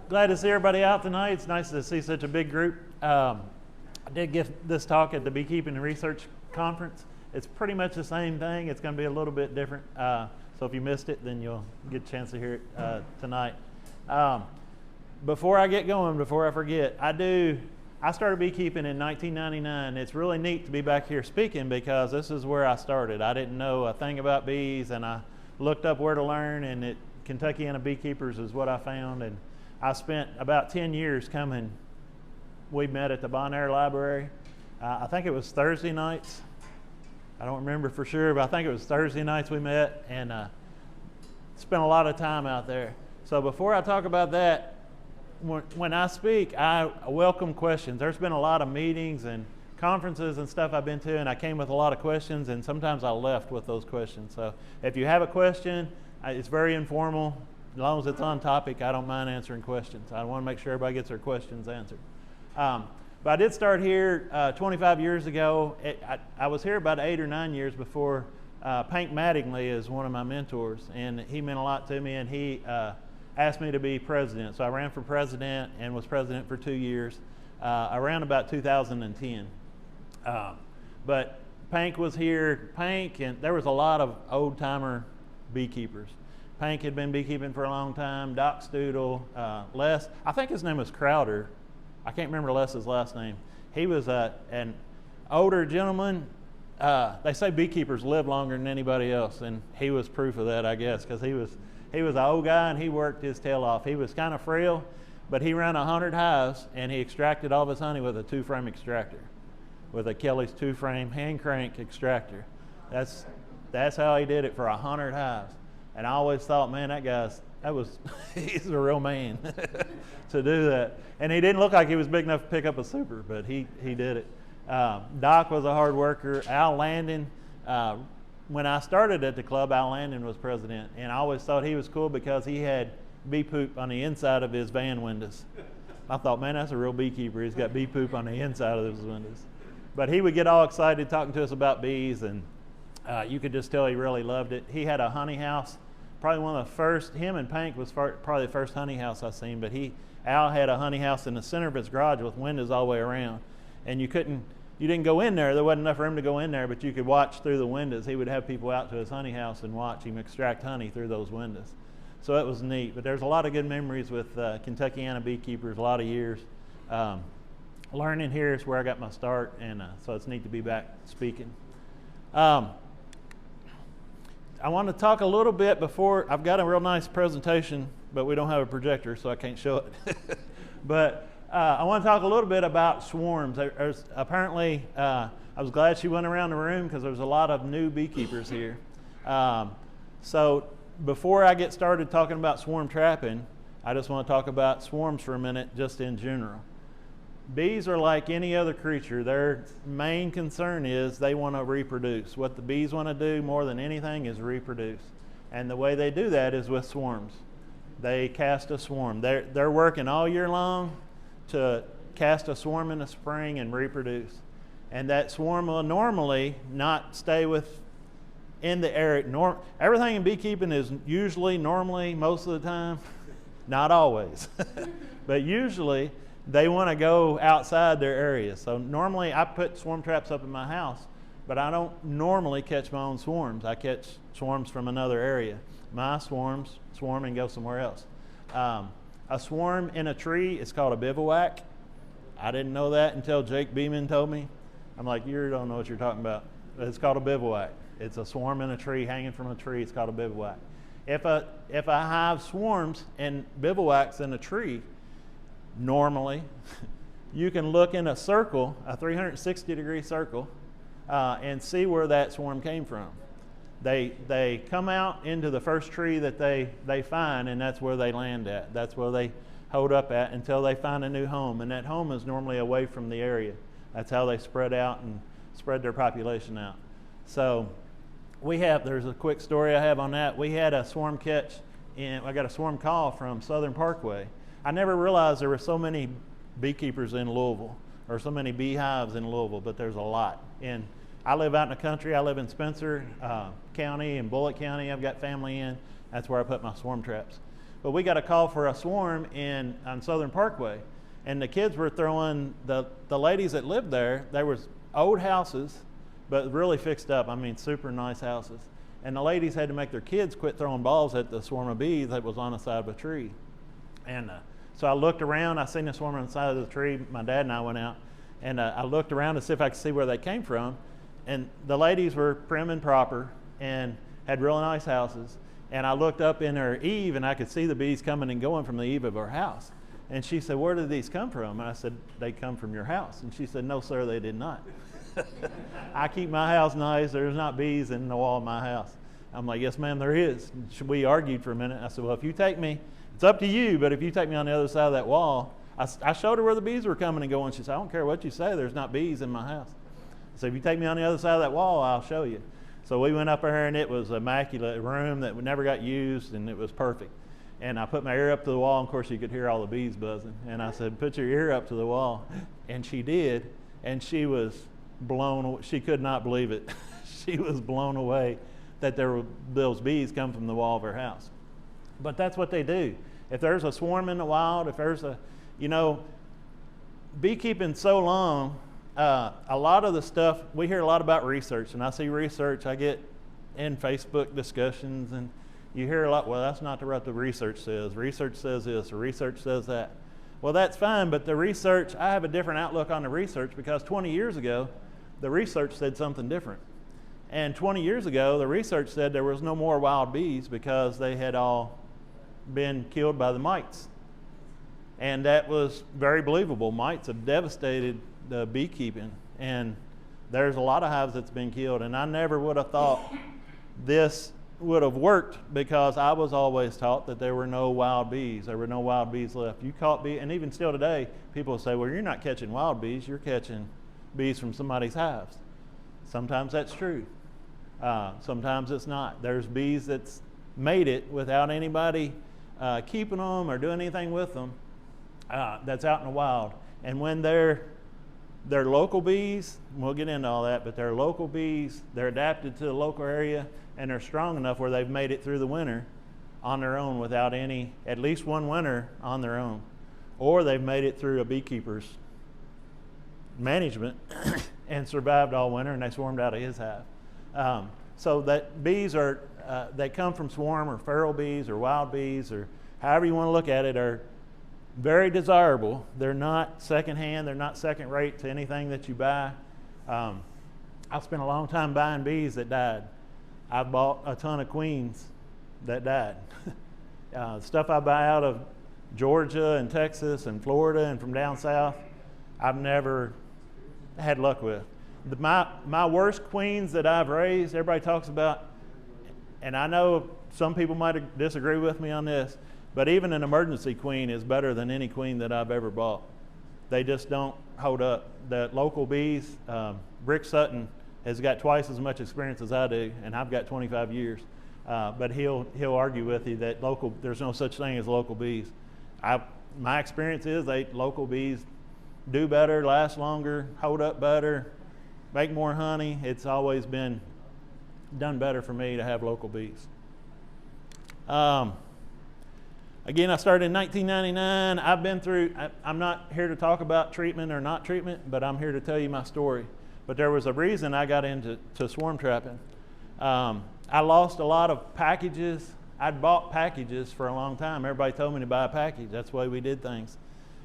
Glad to see everybody out tonight. It's nice to see such a big group. I did give this talk at the Beekeeping and Research Conference. It's pretty much the same thing. It's going to be a little bit different. So if you missed it, then you'll get a chance to hear it tonight. Before I get going, before I forget, I started beekeeping in 1999. It's really neat to be back here speaking because this is where I started. I didn't know a thing about bees, and I looked up where to learn, and Kentuckiana Beekeepers is what I found. And I spent about 10 years coming. We met at the Bon Air Library. I think it was Thursday nights. I don't remember for sure, but I think it was Thursday nights we met, and spent a lot of time out there. So before I talk about that, when I speak, I welcome questions. There's been a lot of meetings and conferences and stuff I've been to, and I came with a lot of questions, and sometimes I left with those questions. So if you have a question, it's very informal. As long as it's on topic, I don't mind answering questions. I want to make sure everybody gets their questions answered. But I did start here 25 years ago. I was here about 8 or 9 years before. Pank Mattingly is one of my mentors, and he meant a lot to me, and he asked me to be president. So I ran for president and was president for 2 years, around about 2010. But Pank was here. Pank, and there was a lot of old-timer beekeepers. Pank had been beekeeping for a long time. Doc Stuedle, Les, I think his name was Crowder. I can't remember Les's last name. He was an older gentleman. They say beekeepers live longer than anybody else, and he was proof of that, I guess, because he was an old guy and he worked his tail off. He was kind of frail, but he ran 100 hives and he extracted all of his honey with a 2-frame extractor, with a Kelly's 2-frame hand crank extractor. That's how he did it for 100 hives. And I always thought, man, he's a real man to do that. And he didn't look like he was big enough to pick up a super, but he did it. Doc was a hard worker. Al Landon, when I started at the club, Al Landon was president. And I always thought he was cool because he had bee poop on the inside of his van windows. I thought, man, that's a real beekeeper. He's got bee poop on the inside of his windows. But he would get all excited talking to us about bees, and you could just tell he really loved it. He had a honey house. Probably one of the first, him and Pank was probably the first honey house I've seen, but Al had a honey house in the center of his garage with windows all the way around. And you didn't go in there. There wasn't enough room to go in there, but you could watch through the windows. He would have people out to his honey house and watch him extract honey through those windows. So it was neat. But there's a lot of good memories with Kentuckiana beekeepers, a lot of years. Learning here is where I got my start, and so it's neat to be back speaking. I want to talk a little bit before. I've got a real nice presentation, but we don't have a projector, so I can't show it. But I want to talk a little bit about swarms. Apparently, I was glad she went around the room because there's a lot of new beekeepers here. So before I get started talking about swarm trapping, I just want to talk about swarms for a minute, just in general. Bees are like any other creature. Their main concern is they want to reproduce. What the bees want to do more than anything is reproduce. And the way they do that is with swarms. They cast a swarm. They're working all year long to cast a swarm in the spring and reproduce. And that swarm will normally not stay in the area. Everything in beekeeping is usually, normally, most of the time, not always, but usually, they want to go outside their area. So normally I put swarm traps up in my house, but I don't normally catch my own swarms. I catch swarms from another area. My swarms swarm and go somewhere else. A swarm in a tree is called a bivouac. I didn't know that until Jake Beeman told me. I'm like, you don't know what you're talking about. It's called a bivouac. It's a swarm in a tree, hanging from a tree. It's called a bivouac. If a hive swarms and bivouacs in a tree, normally, you can look in a circle, a 360-degree circle, and see where that swarm came from. They come out into the first tree that they find, and that's where they land at. That's where they hold up at until they find a new home, and that home is normally away from the area. That's how they spread out and spread their population out. So there's a quick story I have on that. We had a swarm catch, I got a swarm call from Southern Parkway. I never realized there were so many beekeepers in Louisville, or so many beehives in Louisville, but there's a lot. And I live out in the country. I live in Spencer County and Bullitt County. I've got family in. That's where I put my swarm traps. But we got a call for a swarm on Southern Parkway. And the kids were throwing, the ladies that lived there, there was old houses, but really fixed up. I mean, super nice houses. And the ladies had to make their kids quit throwing balls at the swarm of bees that was on the side of a tree. And so I looked around, I seen the swarm on the side of the tree. My dad and I went out, and I looked around to see if I could see where they came from. And the ladies were prim and proper and had really nice houses. And I looked up in her eave, and I could see the bees coming and going from the eave of her house. And she said, "Where did these come from?" And I said, "They come from your house." And she said, "No, sir, they did not." I keep my house nice. There's not bees in the wall of my house. I'm like, "Yes, ma'am, there is." We argued for a minute. I said, "Well, if you take me, it's up to you, but if you take me on the other side of that wall," I showed her where the bees were coming and going. She said, "I don't care what you say. There's not bees in my house." So if you take me on the other side of that wall, I'll show you. So we went up there, and it was an immaculate room that never got used, and it was perfect. And I put my ear up to the wall, and of course you could hear all the bees buzzing. And I said, "Put your ear up to the wall." And she did, and she was blown away. She could not believe it. She was blown away that those bees come from the wall of her house. But that's what they do. If there's a swarm in the wild, if there's beekeeping so long, a lot of the stuff, we hear a lot about research, and I see research, I get in Facebook discussions, and you hear a lot, "Well, that's not what the research says. Research says this, or research says that." Well, that's fine, but the research, I have a different outlook on the research, because 20 years ago, the research said something different. And 20 years ago, the research said there was no more wild bees because they had all been killed by the mites. And that was very believable. Mites have devastated the beekeeping, and there's a lot of hives that's been killed. And I never would have thought this would have worked, because I was always taught that there were no wild bees. There were no wild bees left. You caught bees, and even still today, people say, "Well, you're not catching wild bees, you're catching bees from somebody's hives." Sometimes that's true. Sometimes it's not. There's bees that's made it without anybody keeping them or doing anything with them, that's out in the wild. And when they're local bees, and we'll get into all that, but they're local bees, they're adapted to the local area, and they're strong enough where they've made it through the winter on their own without at least one winter on their own. Or they've made it through a beekeeper's management and survived all winter, and they swarmed out of his hive. So that bees are, they come from swarm or feral bees or wild bees, or however you want to look at it, are very desirable. They're not secondhand, they're not second rate to anything that you buy. I spent a long time buying bees that died. I bought a ton of queens that died. Stuff I buy out of Georgia and Texas and Florida and from down south, I've never had luck with. My worst queens that I've raised, everybody talks about, and I know some people might disagree with me on this, but even an emergency queen is better than any queen that I've ever bought. They just don't hold up. The local bees, Rick Sutton has got twice as much experience as I do, and I've got 25 years. But he'll argue with you that there's no such thing as local bees. My experience is local bees do better, last longer, hold up better, make more honey. It's always been done better for me to have local bees. Again, I started in 1999. I've been through, I'm not here to talk about treatment or not treatment, but I'm here to tell you my story. But there was a reason I got into swarm trapping. I lost a lot of packages. I'd bought packages for a long time. Everybody told me to buy a package. That's the way we did things.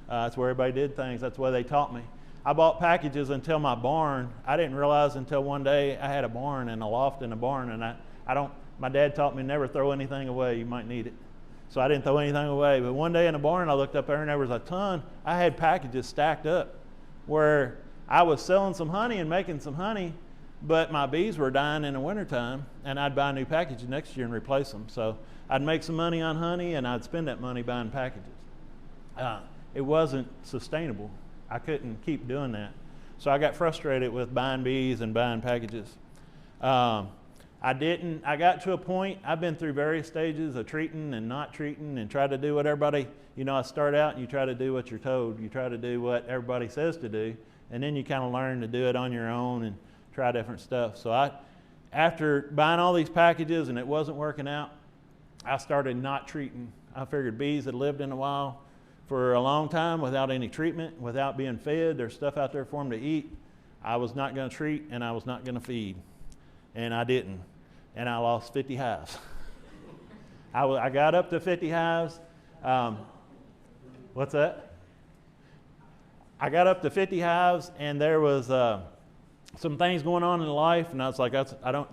That's where everybody did things. That's the way they taught me. I bought packages until my barn. I didn't realize until one day I had a barn and a loft in a barn, and my dad taught me never throw anything away. You might need it. So I didn't throw anything away. But one day in the barn, I looked up there and there was a ton. I had packages stacked up where I was selling some honey and making some honey, but my bees were dying in the wintertime, and I'd buy a new package next year and replace them. So I'd make some money on honey, and I'd spend that money buying packages. It wasn't sustainable. I couldn't keep doing that. So I got frustrated with buying bees and buying packages. I got to a point, I've been through various stages of treating and not treating and try to do what everybody, I start out and you try to do what you're told. You try to do what everybody says to do, and then you kind of learn to do it on your own and try different stuff. So after buying all these packages and it wasn't working out, I started not treating. I figured bees had lived in the wild for a long time without any treatment, without being fed. There's stuff out there for them to eat. I was not going to treat and I was not going to feed. And I didn't. And I lost 50 hives. I got up to 50 hives. What's that? I got up to 50 hives, and there was some things going on in life, and I was like,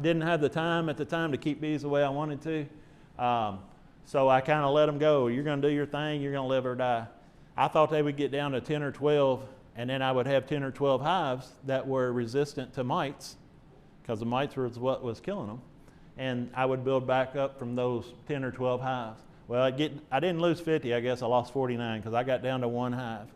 didn't have the time at the time to keep bees the way I wanted to. So I kind of let them go. You're going to do your thing. You're going to live or die. I thought they would get down to 10 or 12, and then I would have 10 or 12 hives that were resistant to mites, because the mites was what was killing them. And I would build back up from those 10 or 12 hives. Well, I didn't lose 50, I guess I lost 49 because I got down to one hive.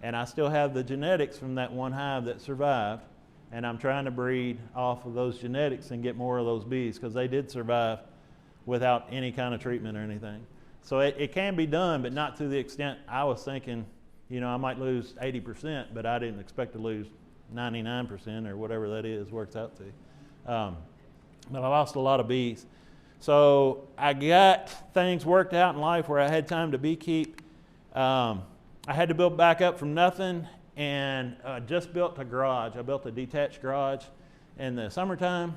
And I still have the genetics from that one hive that survived. And I'm trying to breed off of those genetics and get more of those bees because they did survive without any kind of treatment or anything. So it can be done, but not to the extent I was thinking, I might lose 80%, but I didn't expect to lose 99% or whatever that is, works out to. But I lost a lot of bees. So I got things worked out in life where I had time to beekeep. I had to build back up from nothing and just built a garage. I built a detached garage in the summertime.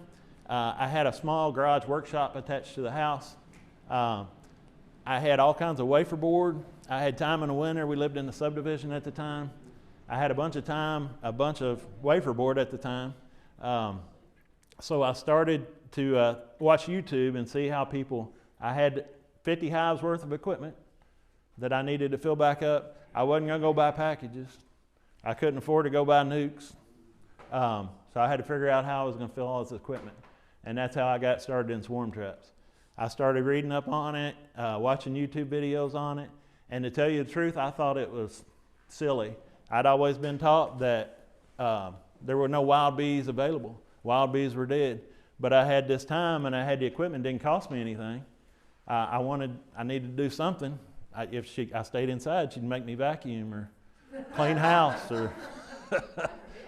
I had a small garage workshop attached to the house. I had all kinds of wafer board. I had time in the winter. We lived in the subdivision at the time. I had a bunch of wafer board at the time. So I started to watch YouTube and see how I had 50 hives worth of equipment that I needed to fill back up. I wasn't going to go buy packages. I couldn't afford to go buy nukes. So I had to figure out how I was going to fill all this equipment. And that's how I got started in swarm traps. I started reading up on it, watching YouTube videos on it. And to tell you the truth, I thought it was silly. I'd always been taught that there were no wild bees available. Wild bees were dead. But I had this time and I had the equipment. It didn't cost me anything. I needed to do something. If I stayed inside, she'd make me vacuum or clean house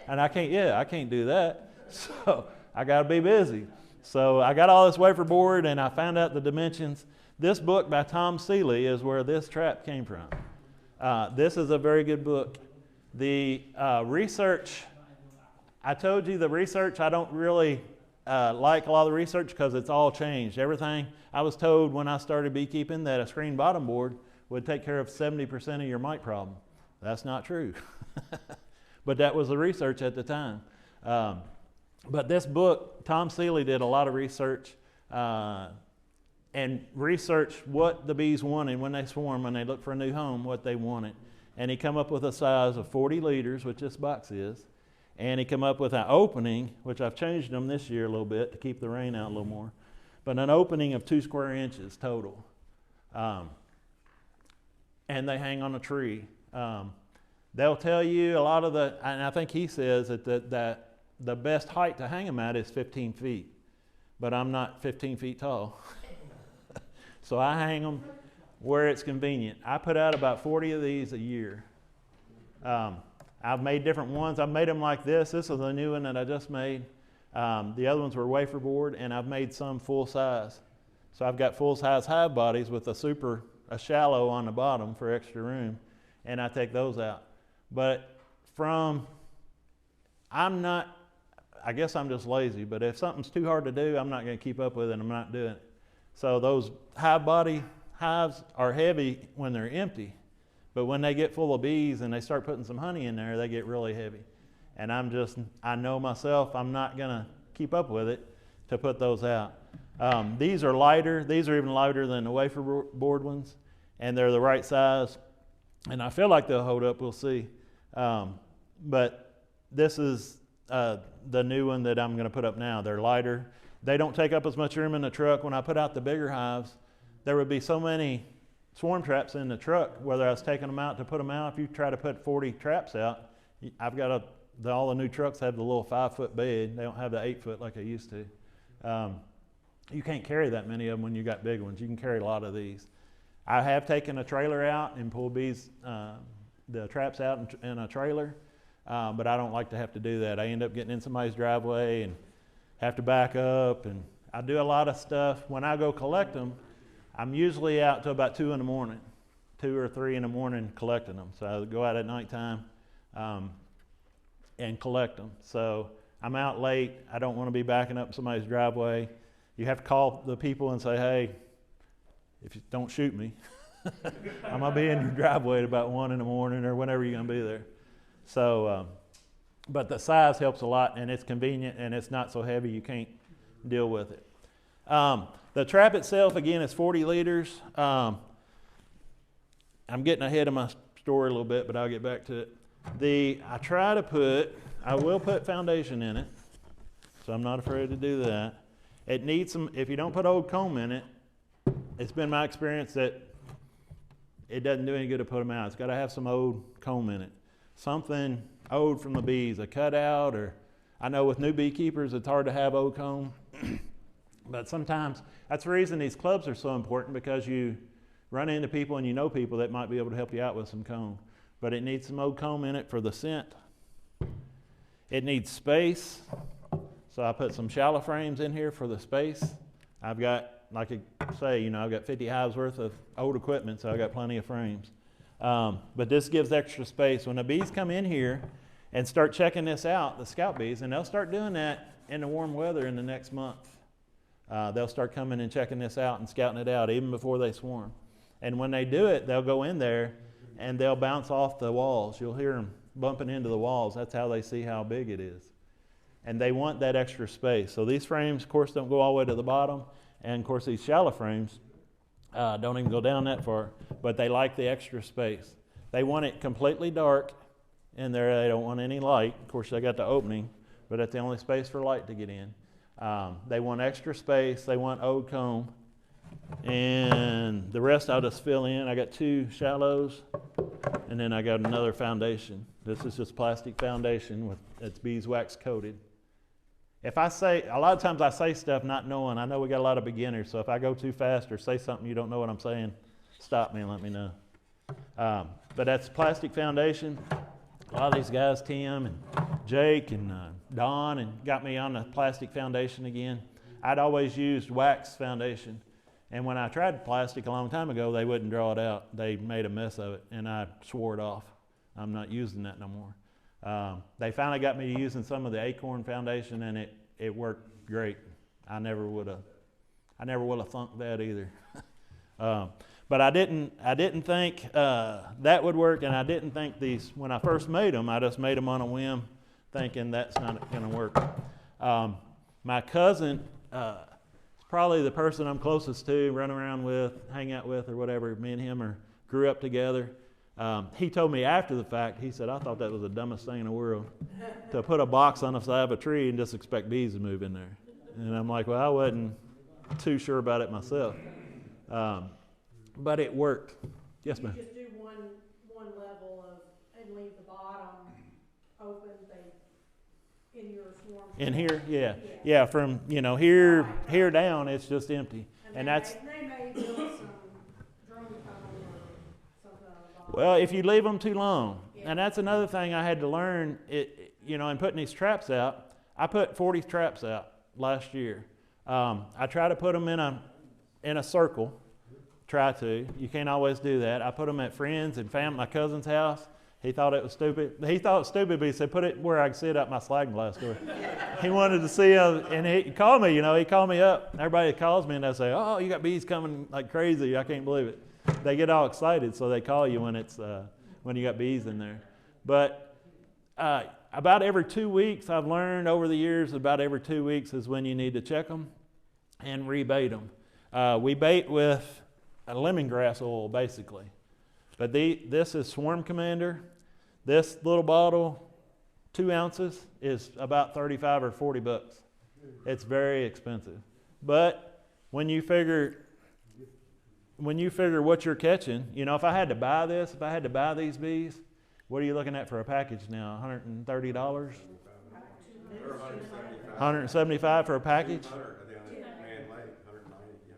and I can't do that. So I got to be busy. So I got all this wafer board and I found out the dimensions. This book by Tom Seeley is where this trap came from. This is a very good book. The research, I told you the research, I don't really like a lot of the research because it's all changed. Everything, I was told when I started beekeeping that a screen bottom board would take care of 70% of your mite problem. That's not true. But that was the research at the time. But this book, Tom Seeley did a lot of research and researched what the bees wanted when they swarm, when they look for a new home, what they wanted. And he come up with a size of 40 liters, which this box is. And he come up with an opening, which I've changed them this year a little bit to keep the rain out a little more, but an opening of 2 square inches total. And they hang on a tree. They'll tell you a lot of and I think he says that the best height to hang them at is 15 feet, but I'm not 15 feet tall. So I hang them where it's convenient. I put out about 40 of these a year. I've made different ones. I've made them like this. This is a new one that I just made. The other ones were wafer board, and I've made some full size. So I've got full size hive bodies with a shallow on the bottom for extra room, and I take those out. But I guess I'm just lazy, but if something's too hard to do, I'm not going to keep up with it, and I'm not doing it. So those hives are heavy when they're empty. But when they get full of bees and they start putting some honey in there, they get really heavy. And I know myself, I'm not going to keep up with it to put those out. These are lighter. These are even lighter than the wafer board ones. And they're the right size. And I feel like they'll hold up, we'll see. But this is the new one that I'm going to put up now. They're lighter. They don't take up as much room in the truck. When I put out the bigger hives, there would be so many swarm traps in the truck, whether I was taking them out to put them out. If you try to put 40 traps out, I've got all the new trucks have the little 5-foot bed. They don't have the 8-foot like they used to. You can't carry that many of them when you got big ones. You can carry a lot of these. I have taken a trailer out and pulled the traps out in a trailer, but I don't like to have to do that. I end up getting in somebody's driveway and have to back up, and I do a lot of stuff. When I go collect them, I'm usually out till about 2 in the morning, 2 or 3 in the morning collecting them. So I go out at nighttime and collect them. So I'm out late. I don't want to be backing up somebody's driveway. You have to call the people and say, hey, if you don't shoot me, I'm going to be in your driveway at about 1 in the morning or whenever you're going to be there. So, but the size helps a lot, and it's convenient, and it's not so heavy you can't deal with it. The trap itself, again, is 40 liters. I'm getting ahead of my story a little bit, but I'll get back to it. I will put foundation in it, so I'm not afraid to do that. It needs some, if you don't put old comb in it, it's been my experience that it doesn't do any good to put them out. It's got to have some old comb in it. Something old from the bees, a cutout, or I know with new beekeepers it's hard to have old comb. But sometimes that's the reason these clubs are so important, because you run into people and you know people that might be able to help you out with some comb. But it needs some old comb in it for the scent. It needs space. So I put some shallow frames in here for the space. I've got, like I say, I've got 50 hives worth of old equipment, so I've got plenty of frames. But this gives extra space. When the bees come in here and start checking this out, the scout bees, and they'll start doing that in the warm weather in the next month. They'll start coming and checking this out and scouting it out even before they swarm. And when they do it, they'll go in there and they'll bounce off the walls. You'll hear them bumping into the walls. That's how they see how big it is. And they want that extra space. So these frames, of course, don't go all the way to the bottom. And, of course, these shallow frames don't even go down that far. But they like the extra space. They want it completely dark in there. They don't want any light. Of course, they got the opening, but that's the only space for light to get in. They want extra space. They want old comb. And the rest I'll just fill in. I got 2 shallows, and then I got another foundation. This is just plastic foundation with it's beeswax coated. If I say, a lot of times I say stuff not knowing. I know we got a lot of beginners, so if I go too fast or say something you don't know what I'm saying, stop me and let me know. But that's plastic foundation. A lot of these guys, Tim and Jake and Don, and got me on the plastic foundation again. I'd always used wax foundation. And when I tried plastic a long time ago, they wouldn't draw it out. They made a mess of it, and I swore it off. I'm not using that no more. They finally got me using some of the acorn foundation, and it worked great. I never would have thunked that either. But I didn't think that would work, and I didn't think these, when I first made them, I just made them on a whim, thinking that's not going to work. My cousin, probably the person I'm closest to, run around with, hang out with, or whatever. Me and him grew up together. He told me after the fact, he said, I thought that was the dumbest thing in the world, to put a box on the side of a tree and just expect bees to move in there. And I'm like, well, I wasn't too sure about it myself. But it worked. Yes, ma'am. You just do one level and leave the bottom open, in your swarm. In here, yeah. From here down, it's just empty, and that's. They may build some drone comb or something on the bottom. Well, if you leave them too long, and that's another thing I had to learn. In putting these traps out, I put 40 traps out last year. I try to put them in a circle. Try to. You can't always do that. I put them at friends and family, my cousin's house. He thought it was stupid. He thought it was stupid, but he said, put it where I can see it up my sliding glass door. He wanted to see, and he called me, he called me up. Everybody that calls me and they say, oh, you got bees coming like crazy. I can't believe it. They get all excited, so they call you when you got bees in there. But about every 2 weeks, I've learned over the years, about every 2 weeks is when you need to check them and rebait them. We bait with a lemongrass oil, basically. But this is Swarm Commander. This little bottle, 2 ounces, is about $35 or $40. It's very expensive. But when you figure what you're catching, if I had to buy these bees, what are you looking at for a package now? $130? $175 for a package?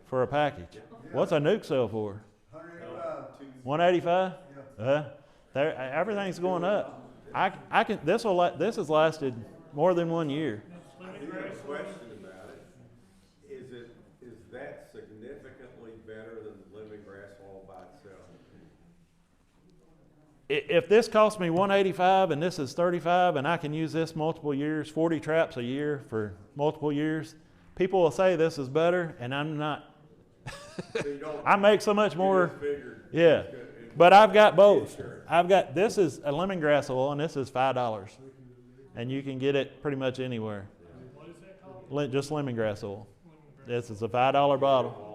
For a package. What's a nuke sell for? $185? Yeah. Everything's going up. This has lasted more than 1 year. I think the question about it is that significantly better than if this costs me $185 and this is $35 and I can use this multiple years, 40 traps a year for multiple years, people will say this is better, and I'm not. I make so much more. Yeah. But I've got both. This is a lemongrass oil, and this is $5. And you can get it pretty much anywhere. What is that called? Just lemongrass oil. This is a $5 bottle.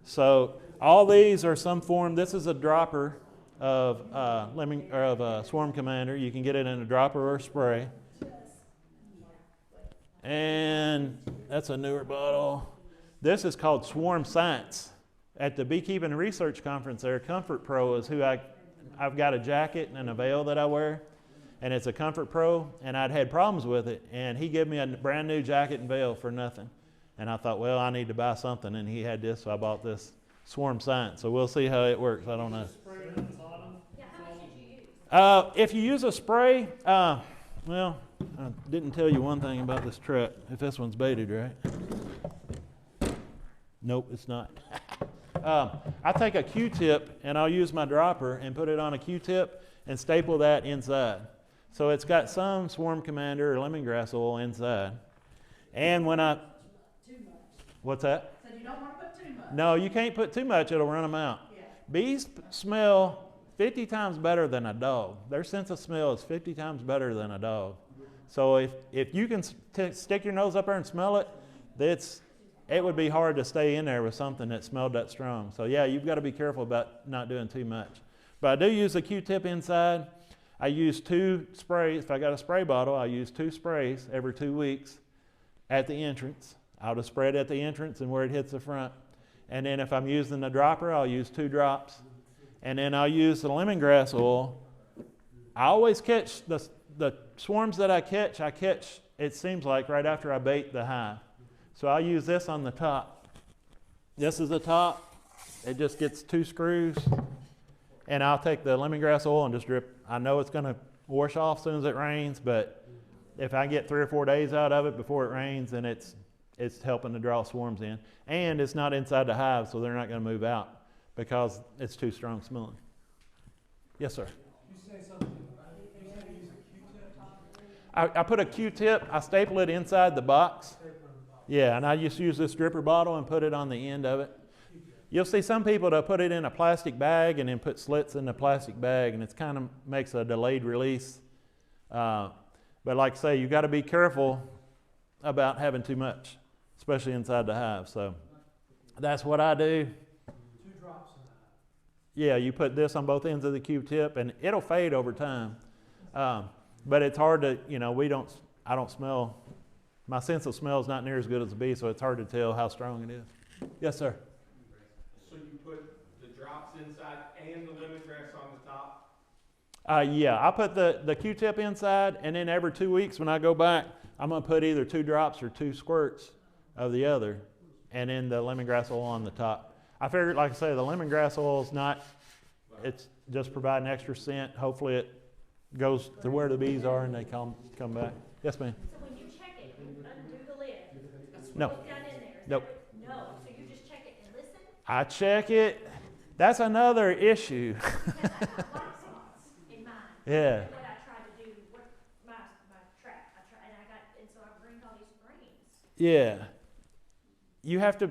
So all these are some form. This is a dropper of Swarm Commander. You can get it in a dropper or a spray. And that's a newer bottle. This is called Swarm Science. At the Beekeeping and Research Conference there, Comfort Pro is who I've got a jacket and a veil that I wear, and it's a Comfort Pro, and I'd had problems with it, and he gave me a brand new jacket and veil for nothing. And I thought, well, I need to buy something, and he had this, so I bought this Swarm Science. So we'll see how it works. I don't know. If you use a spray, well, I didn't tell you one thing about this trap. If this one's baited, right? Nope, it's not. I take a Q-tip and I'll use my dropper and put it on a Q-tip and staple that inside. So it's got some Swarm Commander or lemongrass oil inside. And when I... Too much. What's that? So you don't want to put too much. No, you can't put too much. It'll run them out. Yeah. Bees smell 50 times better than a dog. Their sense of smell is 50 times better than a dog. So if you can stick your nose up there and smell it, it would be hard to stay in there with something that smelled that strong. So yeah, you've got to be careful about not doing too much. But I do use a Q-tip inside. I use 2 sprays. If I got a spray bottle, I use 2 sprays every 2 weeks at the entrance. I'll just spray it at the entrance and where it hits the front. And then if I'm using the dropper, I'll use 2 drops. And then I'll use the lemongrass oil. I always catch the swarms that I catch, it seems like, right after I bait the hive. So I'll use this on the top. This is the top. It just gets 2 screws. And I'll take the lemongrass oil and just drip. I know it's going to wash off as soon as it rains, but if I get 3 or 4 days out of it before it rains, then it's helping to draw swarms in. And it's not inside the hive, so they're not going to move out because it's too strong smelling. Yes, sir. You say something. You said you use a Q-tip? I put a Q-tip. I staple it inside the box. Yeah, and I just use this dripper bottle and put it on the end of it. You'll see some people that put it in a plastic bag and then put slits in the plastic bag, and it kind of makes a delayed release. But like I say, you've got to be careful about having too much, especially inside the hive. So that's what I do. 2 drops in that. Yeah, you put this on both ends of the Q-tip, and it'll fade over time. But it's hard to, I don't smell. My sense of smell is not near as good as a bee, so it's hard to tell how strong it is. Yes, sir. So you put the drops inside and the lemongrass on the top? Yeah, I put the Q-tip inside, and then every 2 weeks when I go back, I'm going to put either 2 drops or 2 squirts of the other, and then the lemongrass oil on the top. I figured, like I say, the lemongrass oil is not, it's just providing extra scent. Hopefully it goes to where the bees are and they come back. Yes, ma'am. Undo the lid. No. Look down in there. Nope. No. So you just check it and listen? I check it. That's another issue. Because I got black spots in mine. Yeah. That's what I try to do. My trap. And so I bring all these brains. Yeah. You have to,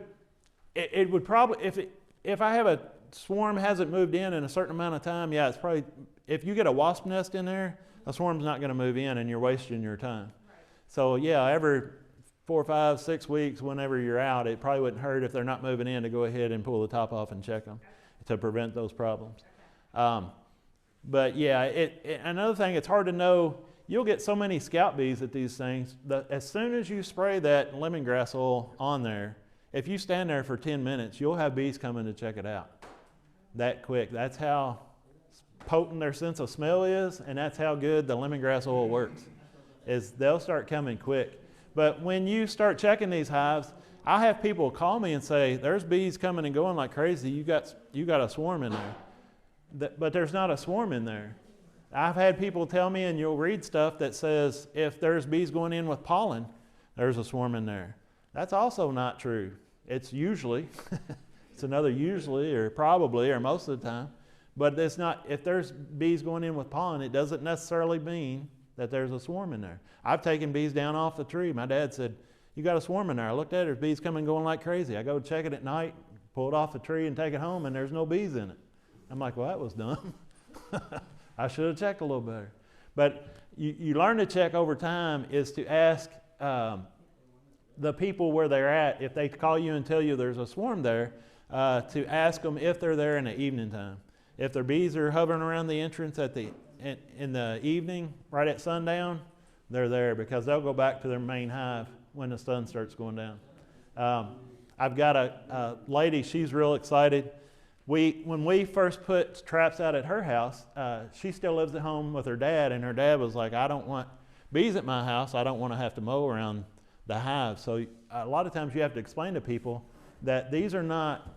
it would probably, if I have a swarm hasn't moved in a certain amount of time, yeah, it's probably, if you get a wasp nest in there, a swarm's not going to move in and you're wasting your time. Right. So yeah, every 4, 5, 6 weeks, whenever you're out, it probably wouldn't hurt if they're not moving in to go ahead and pull the top off and check them to prevent those problems. But yeah, another thing, it's hard to know. You'll get so many scout bees at these things that as soon as you spray that lemongrass oil on there, if you stand there for 10 minutes, you'll have bees coming to check it out that quick. That's how potent their sense of smell is, and that's how good the lemongrass oil works, is they'll start coming quick. But when you start checking these hives, I have people call me and say, there's bees coming and going like crazy. You got a swarm in there. But there's not a swarm in there. I've had people tell me, and you'll read stuff that says if there's bees going in with pollen, there's a swarm in there. That's also not true. It's usually, it's another usually or probably or most of the time, But it's not, if there's bees going in with pollen, it doesn't necessarily mean that there's a swarm in there. I've taken bees down off the tree. My dad said, you got a swarm in there. I looked at it, there's bees coming going like crazy. I go check it at night, pull it off the tree and take it home, and there's no bees in it. I'm like, well, that was dumb. I should have checked a little better. But you learn to check over time is to ask the people where they're at, if they call you and tell you there's a swarm there, to ask them if they're there in the evening time. If their bees are hovering around the entrance in the evening, right at sundown, they're there, because they'll go back to their main hive when the sun starts going down. I've got a lady, she's real excited. When we first put traps out at her house, she still lives at home with her dad, and her dad was like, I don't want bees at my house. I don't want to have to mow around the hive. So a lot of times you have to explain to people that these are not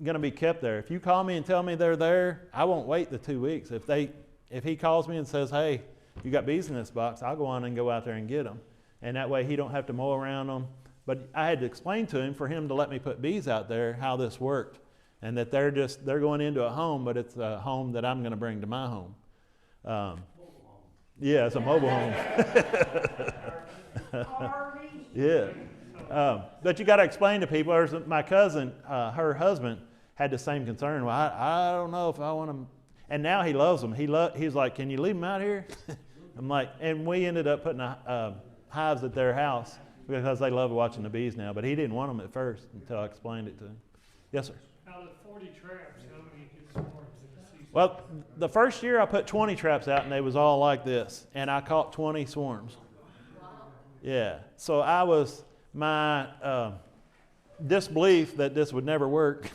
going to be kept there. If you call me and tell me they're there, I won't wait the 2 weeks. If he calls me and says, hey, you got bees in this box, I'll go on and go out there and get them. And that way he don't have to mow around them. But I had to explain to him, for him to let me put bees out there, how this worked. And that they're going into a home, but it's a home that I'm going to bring to my home. Yeah, it's a mobile home. Yeah. But you got to explain to people. My cousin, her husband, had the same concern. Well, I don't know if I want them. And now he loves them. He's like, can you leave them out here? I'm like, and we ended up putting hives at their house because they love watching the bees now. But he didn't want them at first until I explained it to him. Yes, sir. Out of 40 traps, how many get swarms in a season? Well, the first year I put 20 traps out, and they was all like this, and I caught 20 swarms. Yeah. So my disbelief that this would never work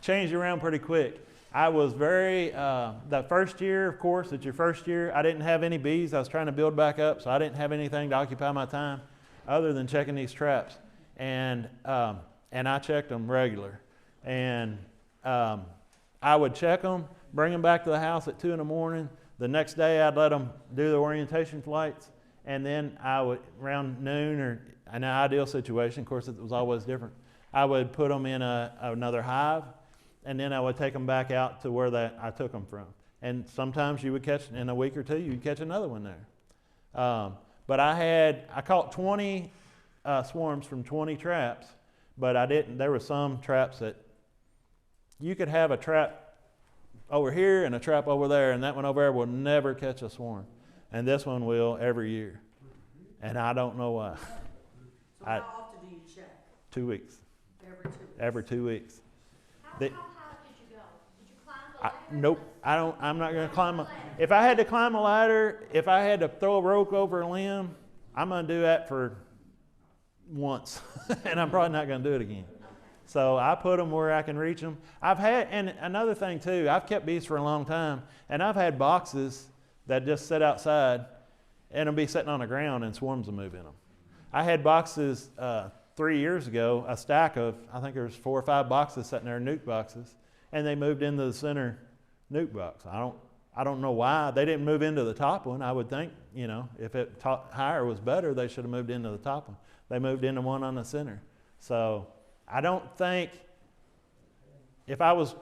changed around pretty quick. I was that first year, of course, it's your first year, I didn't have any bees. I was trying to build back up, so I didn't have anything to occupy my time other than checking these traps. And I checked them regular. And I would check them, bring them back to the house at 2 in the morning. The next day I'd let them do the orientation flights. And then I would, around noon, or an ideal situation, of course it was always different, I would put them in another hive, and then I would take them back out to where I took them from. And sometimes you would catch, in a week or two, you'd catch another one there. But I caught 20 swarms from 20 traps, but there were some traps that you could have a trap over here and a trap over there, and that one over there will never catch a swarm. And this one will every year. And I don't know why. So how often do you check? 2 weeks. Every 2 weeks? Every 2 weeks. How high did you go? Did you climb the ladder? Nope. I'm not going to climb. If I had to climb a ladder, if I had to throw a rope over a limb, I'm going to do that for once. And I'm probably not going to do it again. So I put them where I can reach them. And another thing too, I've kept bees for a long time, and I've had boxes that just sit outside, and they'll be sitting on the ground and swarms will move in them. I had boxes 3 years ago, a stack of, I think there was 4 or 5 boxes sitting there, nuke boxes, and they moved into the center nuke box. I don't know why. They didn't move into the top one. I would think, if higher was better, they should have moved into the top one. They moved into one on the center. So I don't think, if I was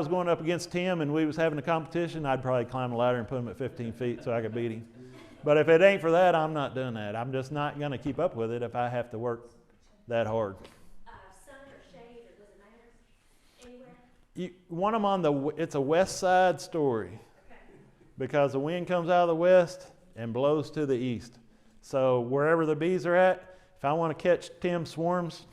going up against Tim and we was having a competition, I'd probably climb a ladder and put him at 15 feet so I could beat him. But if it ain't for that, I'm not doing that. I'm just not going to keep up with it if I have to work that hard. Sun or shade, or does it matter? Anywhere? You want them it's a west side story. Okay. Because the wind comes out of the west and blows to the east. So wherever the bees are at, if I want to catch Tim's swarms,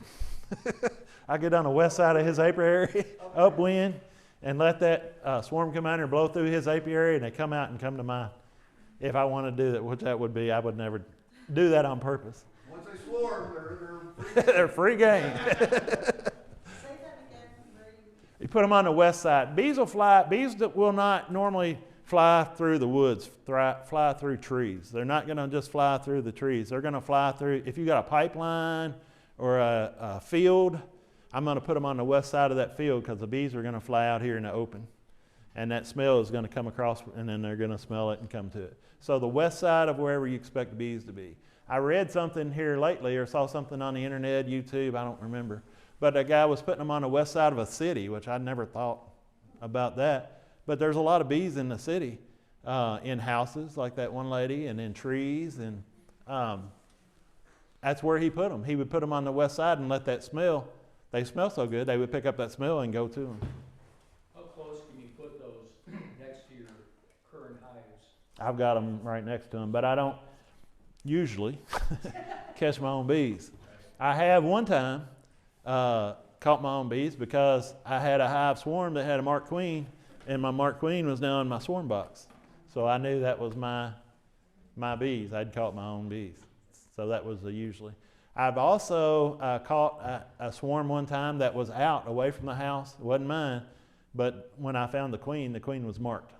I get on the west side of his apiary, upwind, and let that swarm come out and blow through his apiary, and they come out and come to mine. If I want to do that, which that would be, I would never do that on purpose. Once they swarm, They're free game. Say that again. You put them on the west side. Bees will fly. Bees will not normally fly through the woods, fly through trees. They're not going to just fly through the trees. They're going to fly through, if you got a pipeline or a field, I'm going to put them on the west side of that field because the bees are going to fly out here in the open. And that smell is going to come across, and then they're going to smell it and come to it. So the west side of wherever you expect the bees to be. I read something here lately, or saw something on the internet, YouTube, I don't remember. But a guy was putting them on the west side of a city, which I never thought about that. But there's a lot of bees in the city, in houses like that one lady, and in trees, and that's where he put them. He would put them on the west side and let that smell. They smell so good, they would pick up that smell and go to them. How close can you put those next to your current hives? I've got them right next to them, but I don't usually catch my own bees. I have one time caught my own bees because I had a hive swarm that had a marked queen, and my marked queen was now in my swarm box. So I knew that was my bees. I'd caught my own bees. So that was usually. I've also caught a swarm one time that was out away from the house. It wasn't mine, but when I found the queen was marked.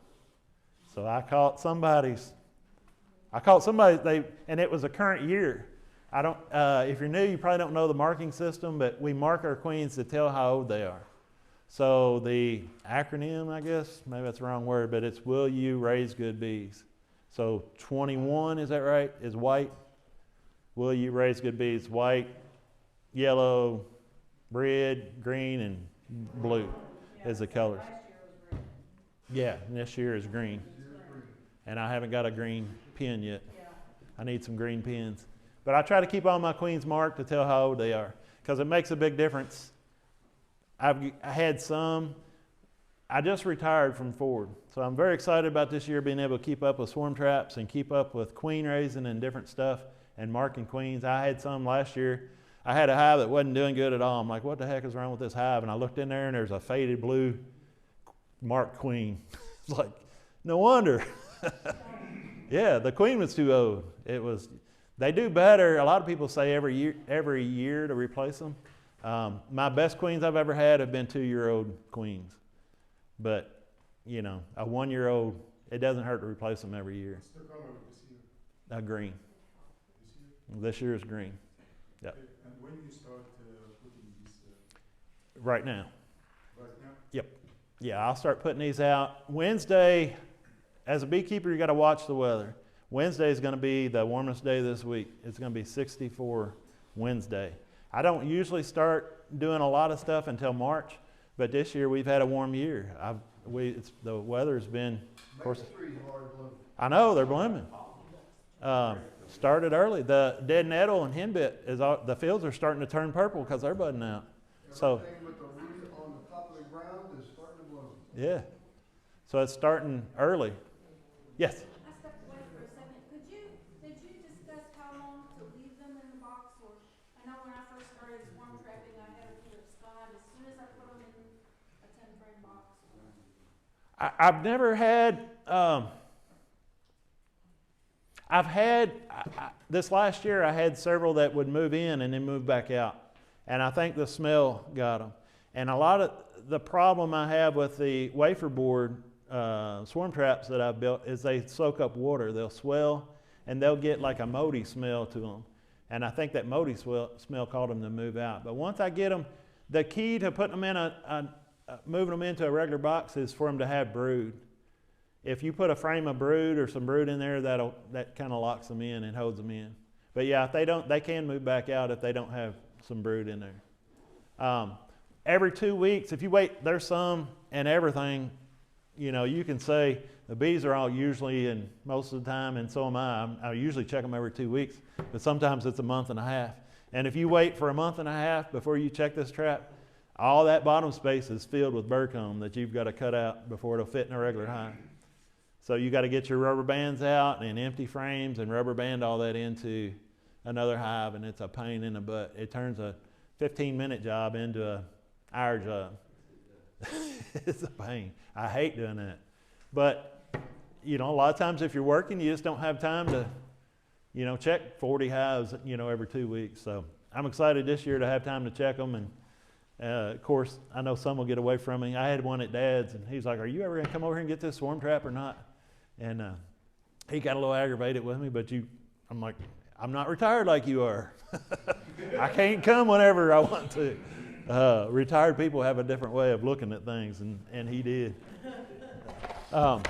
So I caught somebody's, and it was a current year. I don't, if you're new, you probably don't know the marking system, but we mark our queens to tell how old they are. So the acronym, I guess, maybe that's the wrong word, but it's Will You Raise Good Bees? So 21, is that right, is white. Will you raise good bees? White, yellow, red, green, and blue is the colors. Last year was green. Yeah, and this year is green. And I haven't got a green pin yet. Yeah. I need some green pins. But I try to keep all my queens marked to tell how old they are, because it makes a big difference. I had some. I just retired from Ford, so I'm very excited about this year being able to keep up with swarm traps and keep up with queen raising and different stuff and marking queens. I had some last year. I had a hive that wasn't doing good at all. I'm like, what the heck is wrong with this hive? And I looked in there, and there's a faded blue marked queen. It's like, no wonder. Yeah, the queen was too old. It was. They do better. A lot of people say every year to replace them. My best queens I've ever had have been 2-year-old queens. But, you know, a 1-year-old, it doesn't hurt to replace them every year. What's the color this year? Green. This year? This year is green. Yep. Okay. And when do you start putting these? Right now. Right now? Yep. Yeah, I'll start putting these out. Wednesday, as a beekeeper, you got to watch the weather. Wednesday is going to be the warmest day this week. It's going to be 64 Wednesday. I don't usually start doing a lot of stuff until March, but this year we've had a warm year. The weather's been, of course. I know they're blooming. Started early. The dead nettle and henbit the fields are starting to turn purple because they're budding out. So everything with the leaves on the top of the ground is starting to bloom. yeah, so it's starting early. Yes. I stepped away for a second. Did you discuss how long to leave them in the box? Or I know when I first started swarm trapping, I had a few spot as soon as I put them in a 10-frame box. I've never had. This last year I had several that would move in and then move back out, and I think the smell got them. And a lot of the problem I have with the wafer board swarm traps that I've built is they soak up water. They'll swell and they'll get like a moldy smell to them. And I think that moldy smell caused them to move out. But once I get them, the key to putting them in moving them into a regular box is for them to have brood. If you put a frame of brood or some brood in there, that kind of locks them in and holds them in. But yeah, if they don't, they can move back out if they don't have some brood in there. Every 2 weeks, if you wait, there's some and everything. You know, you can say the bees are all usually in most of the time, and so am I. I usually check them every 2 weeks, but sometimes it's a month and a half. And if you wait for a month and a half before you check this trap, all that bottom space is filled with burr comb that you've got to cut out before it'll fit in a regular hive. So you got to get your rubber bands out and empty frames and rubber band all that into another hive, and it's a pain in the butt. It turns a 15-minute job into an hour job. It's a pain. I hate doing that. But, you know, a lot of times if you're working, you just don't have time to, you know, check 40 hives, you know, every 2 weeks. So I'm excited this year to have time to check them. And, of course, I know some will get away from me. I had one at Dad's, and he's like, are you ever going to come over here and get this swarm trap or not? And he got a little aggravated with me, but I'm like, I'm not retired like you are. I can't come whenever I want to. Retired people have a different way of looking at things, and he did. So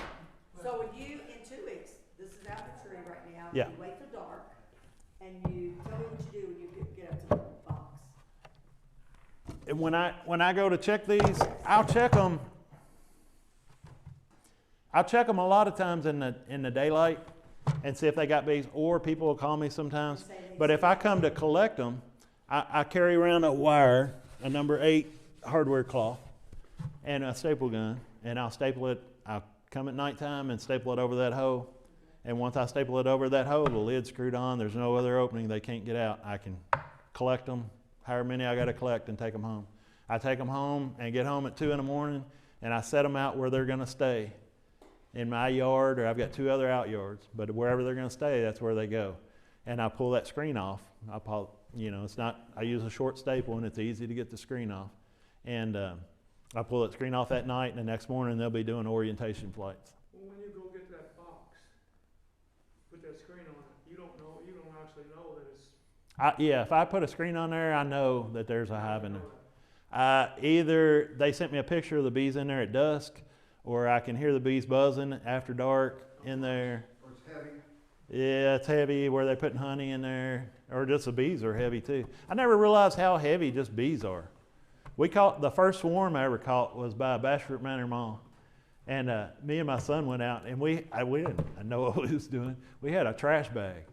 when you, in 2 weeks, this is out the tree right now. Yeah. You wait till dark, and you tell me what you do when you get up to the box. And when I go to check these, I'll check them I check them a lot of times in the daylight and see if they got bees, or people will call me sometimes. But if I come to collect them, I carry around a wire, a number 8 hardware cloth, and a staple gun, and I'll staple it. I'll come at nighttime and staple it over that hole. And once I staple it over that hole, the lid's screwed on. There's no other opening. They can't get out. I can collect them, however many I got to collect, and take them home. I take them home and get home at 2 in the morning, and I set them out where they're going to stay. In my yard, or I've got 2 other out yards, but wherever they're going to stay, that's where they go. And I pull that screen off. It's not, I use a short staple and it's easy to get the screen off. And I pull that screen off that night, and the next morning they'll be doing orientation flights. Well, when you go get that box, put that screen on it, you don't actually know that it's... If I put a screen on there, I know that there's a hive in there. Either they sent me a picture of the bees in there at dusk, or I can hear the bees buzzing after dark in there. Or it's heavy. Yeah, it's heavy, where they're putting honey in there, or just the bees are heavy too. I never realized how heavy just bees are. We caught, the first swarm I ever caught was by a Bashford Manor Mall. And me and my son went out, and we didn't know what we was doing. We had a trash bag,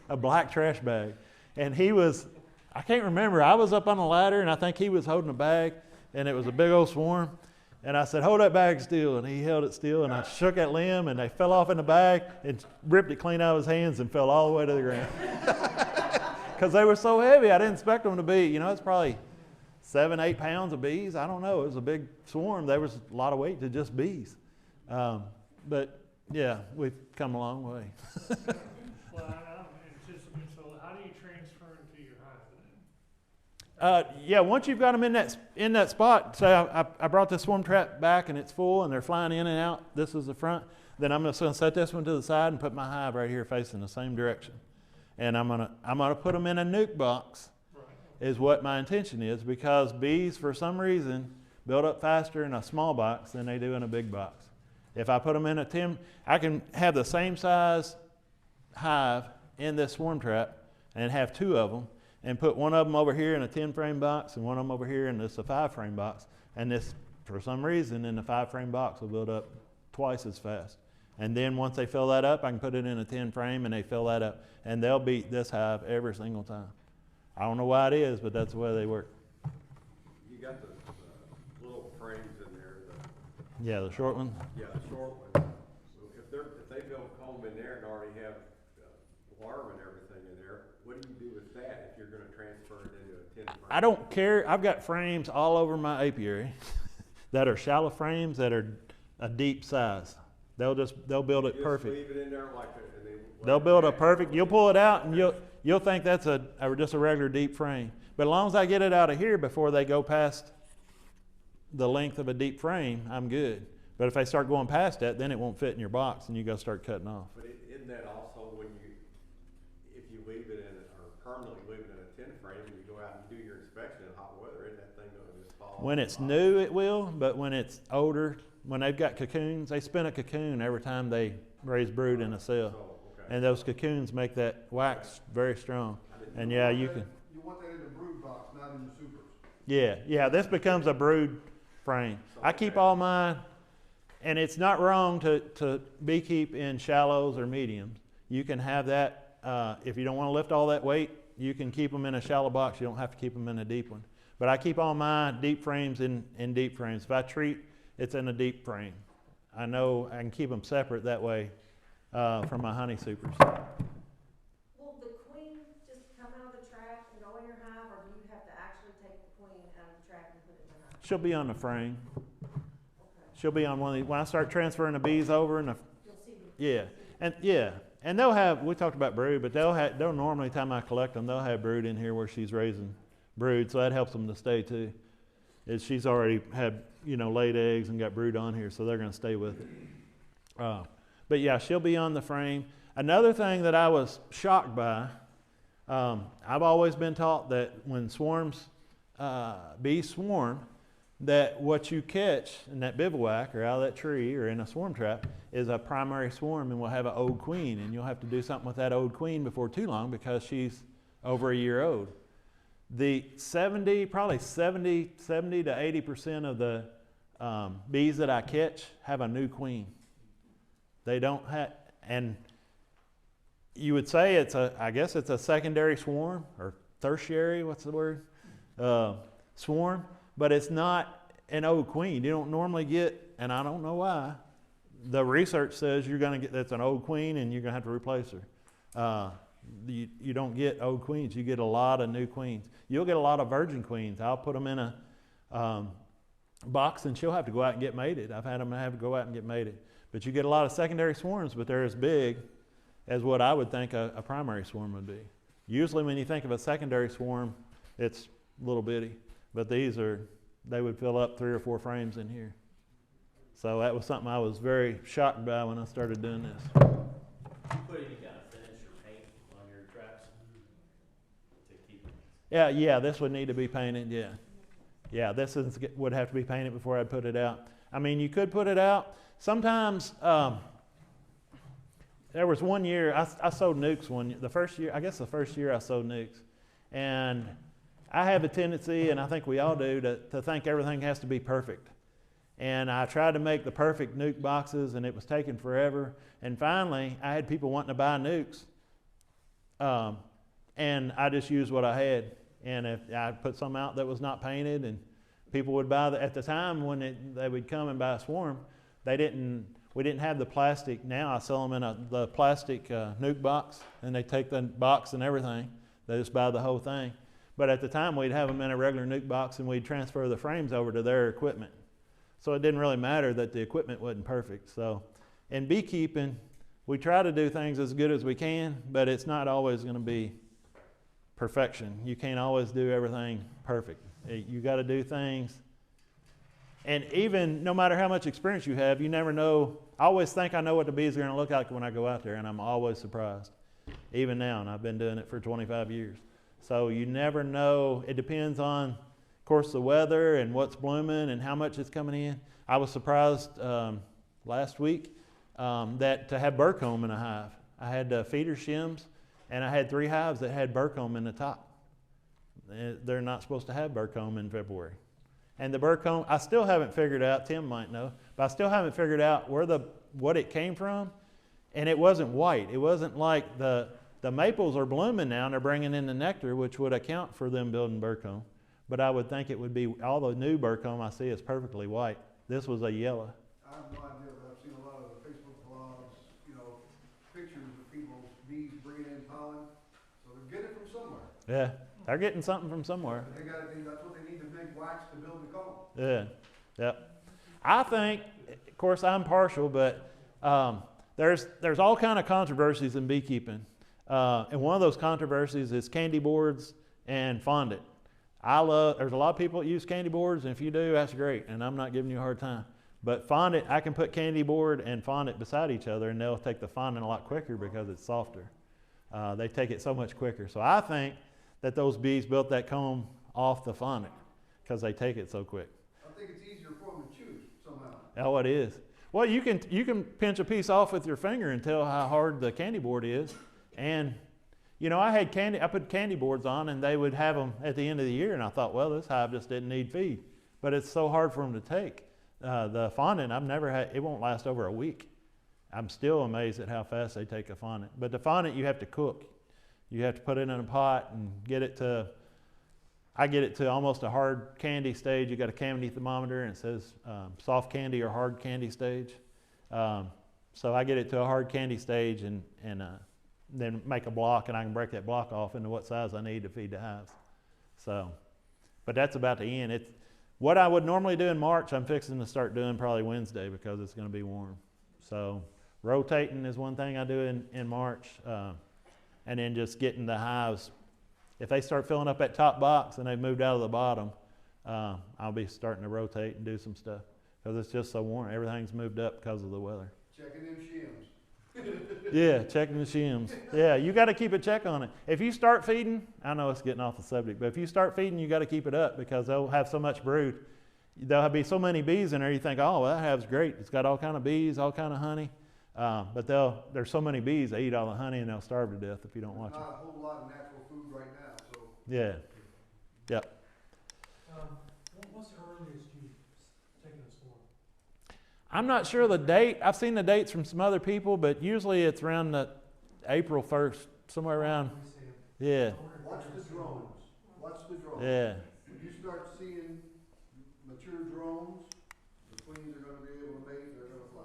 a black trash bag. And he was, I can't remember, I was up on a ladder, and I think he was holding a bag, and it was a big old swarm. And I said, hold that bag still. And he held it still, and I shook that limb, and they fell off in the bag and ripped it clean out of his hands and fell all the way to the ground. Because they were so heavy, I didn't expect them to be, it's probably 7-8 pounds of bees. I don't know. It was a big swarm. There was a lot of weight to just bees. But yeah, we've come a long way. Well, I'm anticipating, so how do you transfer them to your hive? Once you've got them in that spot, say I brought this swarm trap back and it's full and they're flying in and out. This is the front. Then I'm just going to set this one to the side and put my hive right here facing the same direction. And I'm gonna put them in a nuke box. Is what my intention is, because bees, for some reason, build up faster in a small box than they do in a big box. If I put them in a 10, I can have the same size hive in this swarm trap and have 2 of them, and put one of them over here in a 10-frame box and one of them over here in this a 5-frame box. And this, for some reason, in the 5-frame box will build up twice as fast. And then once they fill that up, I can put it in a 10-frame and they fill that up. And they'll beat this hive every single time. I don't know why it is, but that's the way they work. You got the little frames in there. Yeah, the short one. Yeah, the short one. So if they build a comb in there and already have worm and everything in there, what do you do with that if you're going to transfer it into a 10 frame? I don't care. I've got frames all over my apiary that are shallow frames that are a deep size. They'll build it perfect. Leave it in there like that, and they'll build a perfect. You'll pull it out and you'll think that's just a regular deep frame. But as long as I get it out of here before they go past the length of a deep frame, I'm good. But if they start going past that, then it won't fit in your box and you got to start cutting off. But isn't that also if you leave it in, or permanently leave it in a 10 frame and you go out and do your inspection in hot weather, isn't that thing going to just fall? When it's new, it will, but when it's older, when they've got cocoons, they spin a cocoon every time they raise brood in a cell. And those cocoons make that wax very strong. And yeah, you can. You want that in the brood box, not in the supers. Yeah, this becomes a brood frame. I keep all mine, and it's not wrong to beekeep in shallows or mediums. You can have that, if you don't want to lift all that weight, you can keep them in a shallow box. You don't have to keep them in a deep one. But I keep all my deep frames in deep frames. If I treat, it's in a deep frame. I know I can keep them separate that way from my honey supers. Will the queen just come out of the trap and go in your hive, or do you have to actually take the queen out of the trap and put it in the hive? She'll be on the frame. Okay. She'll be on one of these. When I start transferring the bees over, You'll see the and they'll have. We talked about brood, but they'll normally, time I collect them, they'll have brood in here where she's raising brood, so that helps them to stay too. She's already had laid eggs and got brood on here, so they're going to stay with it. But yeah, she'll be on the frame. Another thing that I was shocked by, I've always been taught that when bees swarm, that what you catch in that bivouac or out of that tree or in a swarm trap is a primary swarm, and we'll have an old queen, and you'll have to do something with that old queen before too long because she's over a year old. The probably 70 to 80% of the bees that I catch have a new queen. They don't have, and you would say I guess it's a secondary swarm or tertiary, what's the word? Swarm, but it's not an old queen. You don't normally get, and I don't know why, the research says you're going to get, that's an old queen and you're going to have to replace her. You don't get old queens. You get a lot of new queens. You'll get a lot of virgin queens. I'll put them in a box and she'll have to go out and get mated. I've had them have to go out and get mated. But you get a lot of secondary swarms, but they're as big as what I would think a primary swarm would be. Usually when you think of a secondary swarm, it's little bitty. But they would fill up 3 or 4 frames in here. So that was something I was very shocked by when I started doing this. Do you put any kind of finish or paint on your traps to keep it? Yeah, this would need to be painted, yeah. Yeah, this would have to be painted before I'd put it out. I mean, you could put it out. Sometimes, there was one year, I sowed nukes the first year I sowed nukes. And I have a tendency, and I think we all do, to think everything has to be perfect. And I tried to make the perfect nuke boxes, and it was taking forever. And finally, I had people wanting to buy nukes. And I just used what I had. And if I put some out that was not painted, and people would buy at the time when they would come and buy a swarm, we didn't have the plastic. Now I sell them in the plastic nuke box, and they take the box and everything. They just buy the whole thing. But at the time, we'd have them in a regular nuke box, and we'd transfer the frames over to their equipment. So it didn't really matter that the equipment wasn't perfect. So in beekeeping, we try to do things as good as we can, but it's not always going to be perfection. You can't always do everything perfect. You got to do things. And even no matter how much experience you have, you never know. I always think I know what the bees are going to look like when I go out there, and I'm always surprised. Even now, and I've been doing it for 25 years. So you never know. It depends on, of course, the weather and what's blooming and how much it's coming in. I was surprised last week that to have burrcomb in a hive. I had feeder shims, and I had 3 hives that had burrcomb in the top. They're not supposed to have burrcomb in February. And the burrcomb, I still haven't figured out, Tim might know, but I still haven't figured out what it came from. And it wasn't white. It wasn't like the maples are blooming now and they're bringing in the nectar, which would account for them building burrcomb. But I would think it would be, all the new burrcomb I see is perfectly white. This was a yellow. I have no idea, but I've seen a lot of the Facebook blogs, pictures of people's bees bringing in pollen. So they're getting it from somewhere. Yeah, they're getting something from somewhere. That's what they need to make wax to build the comb. Yeah, yep. I think, of course, I'm partial, but there's all kind of controversies in beekeeping. And one of those controversies is candy boards and fondant. There's a lot of people that use candy boards, and if you do, that's great, and I'm not giving you a hard time. But fondant, I can put candy board and fondant beside each other, and they'll take the fondant a lot quicker because it's softer. They take it so much quicker. So I think that those bees built that comb off the fondant because they take it so quick. I think it's easier for them to chew somehow. Oh, it is. Well, you can pinch a piece off with your finger and tell how hard the candy board is. And I put candy boards on, and they would have them at the end of the year, and I thought, well, this hive just didn't need feed. But it's so hard for them to take. The fondant, it won't last over a week. I'm still amazed at how fast they take a fondant. But the fondant you have to cook. You have to put it in a pot and I get it to almost a hard candy stage. You got a candy thermometer, and it says soft candy or hard candy stage. So I get it to a hard candy stage and then make a block, and I can break that block off into what size I need to feed the hives. So, but that's about the end. What I would normally do in March, I'm fixing to start doing probably Wednesday because it's going to be warm. So rotating is one thing I do in March, and then just getting the hives. If they start filling up that top box and they've moved out of the bottom, I'll be starting to rotate and do some stuff because it's just so warm. Everything's moved up because of the weather. Checking them shims. Yeah, checking the shims. Yeah, you got to keep a check on it. If you start feeding, I know it's getting off the subject, but if you start feeding, you got to keep it up because they'll have so much brood. There'll be so many bees in there, you think, oh, well, that hive's great. It's got all kind of bees, all kind of honey. But there's so many bees, they eat all the honey and they'll starve to death if you don't watch it. Not a whole lot of natural food right now, so. Yeah. Yep. What's the earliest you've taken a swarm? I'm not sure the date. I've seen the dates from some other people, but usually it's around the April 1st, somewhere around. Yeah. Watch the drones. Watch the drones. Yeah. When you start seeing mature drones, the queens are going to be able to mate. They're going to fly.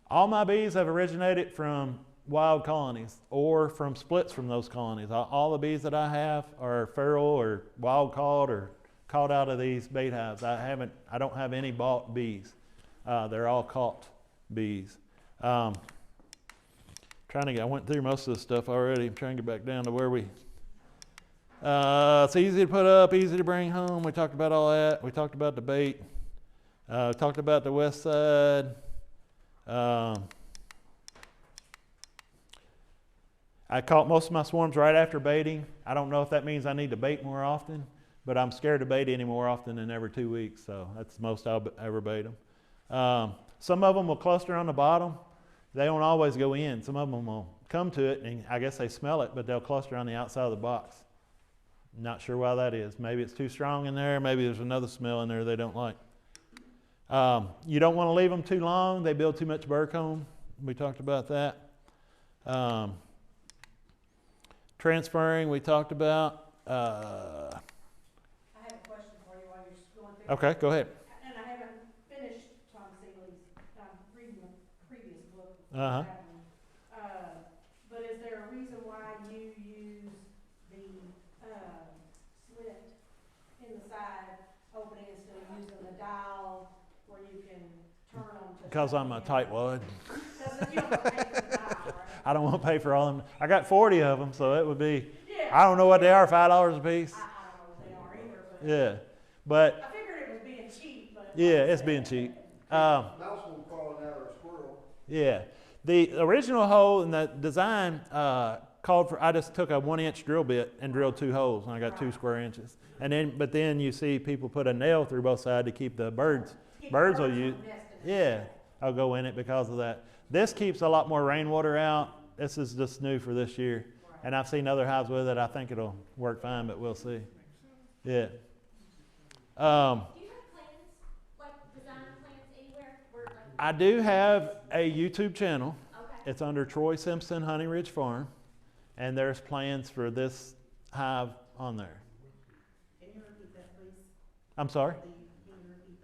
All my bees have originated from wild colonies or from splits from those colonies. All the bees that I have are feral or wild caught or caught out of these bait hives. I don't have any bought bees. They're all caught bees. I went through most of this stuff already. I'm trying to get back down to where we. It's easy to put up, easy to bring home. We talked about all that. We talked about the bait. We talked about the west side. I caught most of my swarms right after baiting. I don't know if that means I need to bait more often, but I'm scared to bait any more often than every 2 weeks, so that's the most I'll ever bait them. Some of them will cluster on the bottom. They won't always go in. Some of them will come to it, and I guess they smell it, but they'll cluster on the outside of the box. Not sure why that is. Maybe it's too strong in there. Maybe there's another smell in there they don't like. You don't want to leave them too long. They build too much burr comb. We talked about that. Transferring, we talked about. I have a question for you while you're going through. Okay, go ahead. And I haven't finished Tom Seeley's, I'm reading the previous book. Uh-huh. But is there a reason why you use the slit in the side opening instead of using the dial where you can turn them to? Because I'm a tightwad. Because you don't pay for the dial, right? I don't want to pay for all of them. I got 40 of them, so it would be, Yeah. I don't know what they are, $5 a piece. I don't know what they are either, but. Yeah, but I figured it was being cheap, but. yeah, it's being cheap. Mouse won't crawl in that or a squirrel. Yeah, the original hole in the design called for, I just took a 1-inch drill bit and drilled 2 holes, and I got 2 square inches. But then you see people put a nail through both sides to keep the birds. Birds will use, yeah, I'll go in it because of that. This keeps a lot more rainwater out. This is just new for this year. And I've seen other hives with it. I think it'll work fine, but we'll see. Yeah. Do you have plans, like design plans anywhere? I do have a YouTube channel. Okay. It's under Troy Simpson Honey Ridge Farm. And there's plans for this hive on there. Can you repeat that, please? I'm sorry? Can you repeat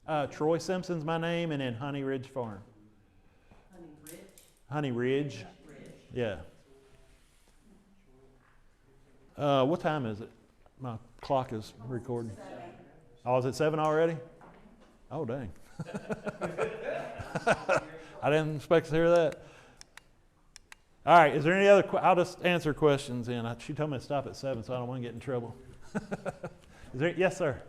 the Troy Simpson's my name, and then Honey Ridge Farm. Honey Ridge? Honey Ridge. Ridge. Yeah. What time is it? My clock is recording. Oh, is it 7 already? Oh, dang. I didn't expect to hear that. All right, is there any other, I'll just answer questions then. She told me to stop at 7, so I don't want to get in trouble. Is there, yes, sir.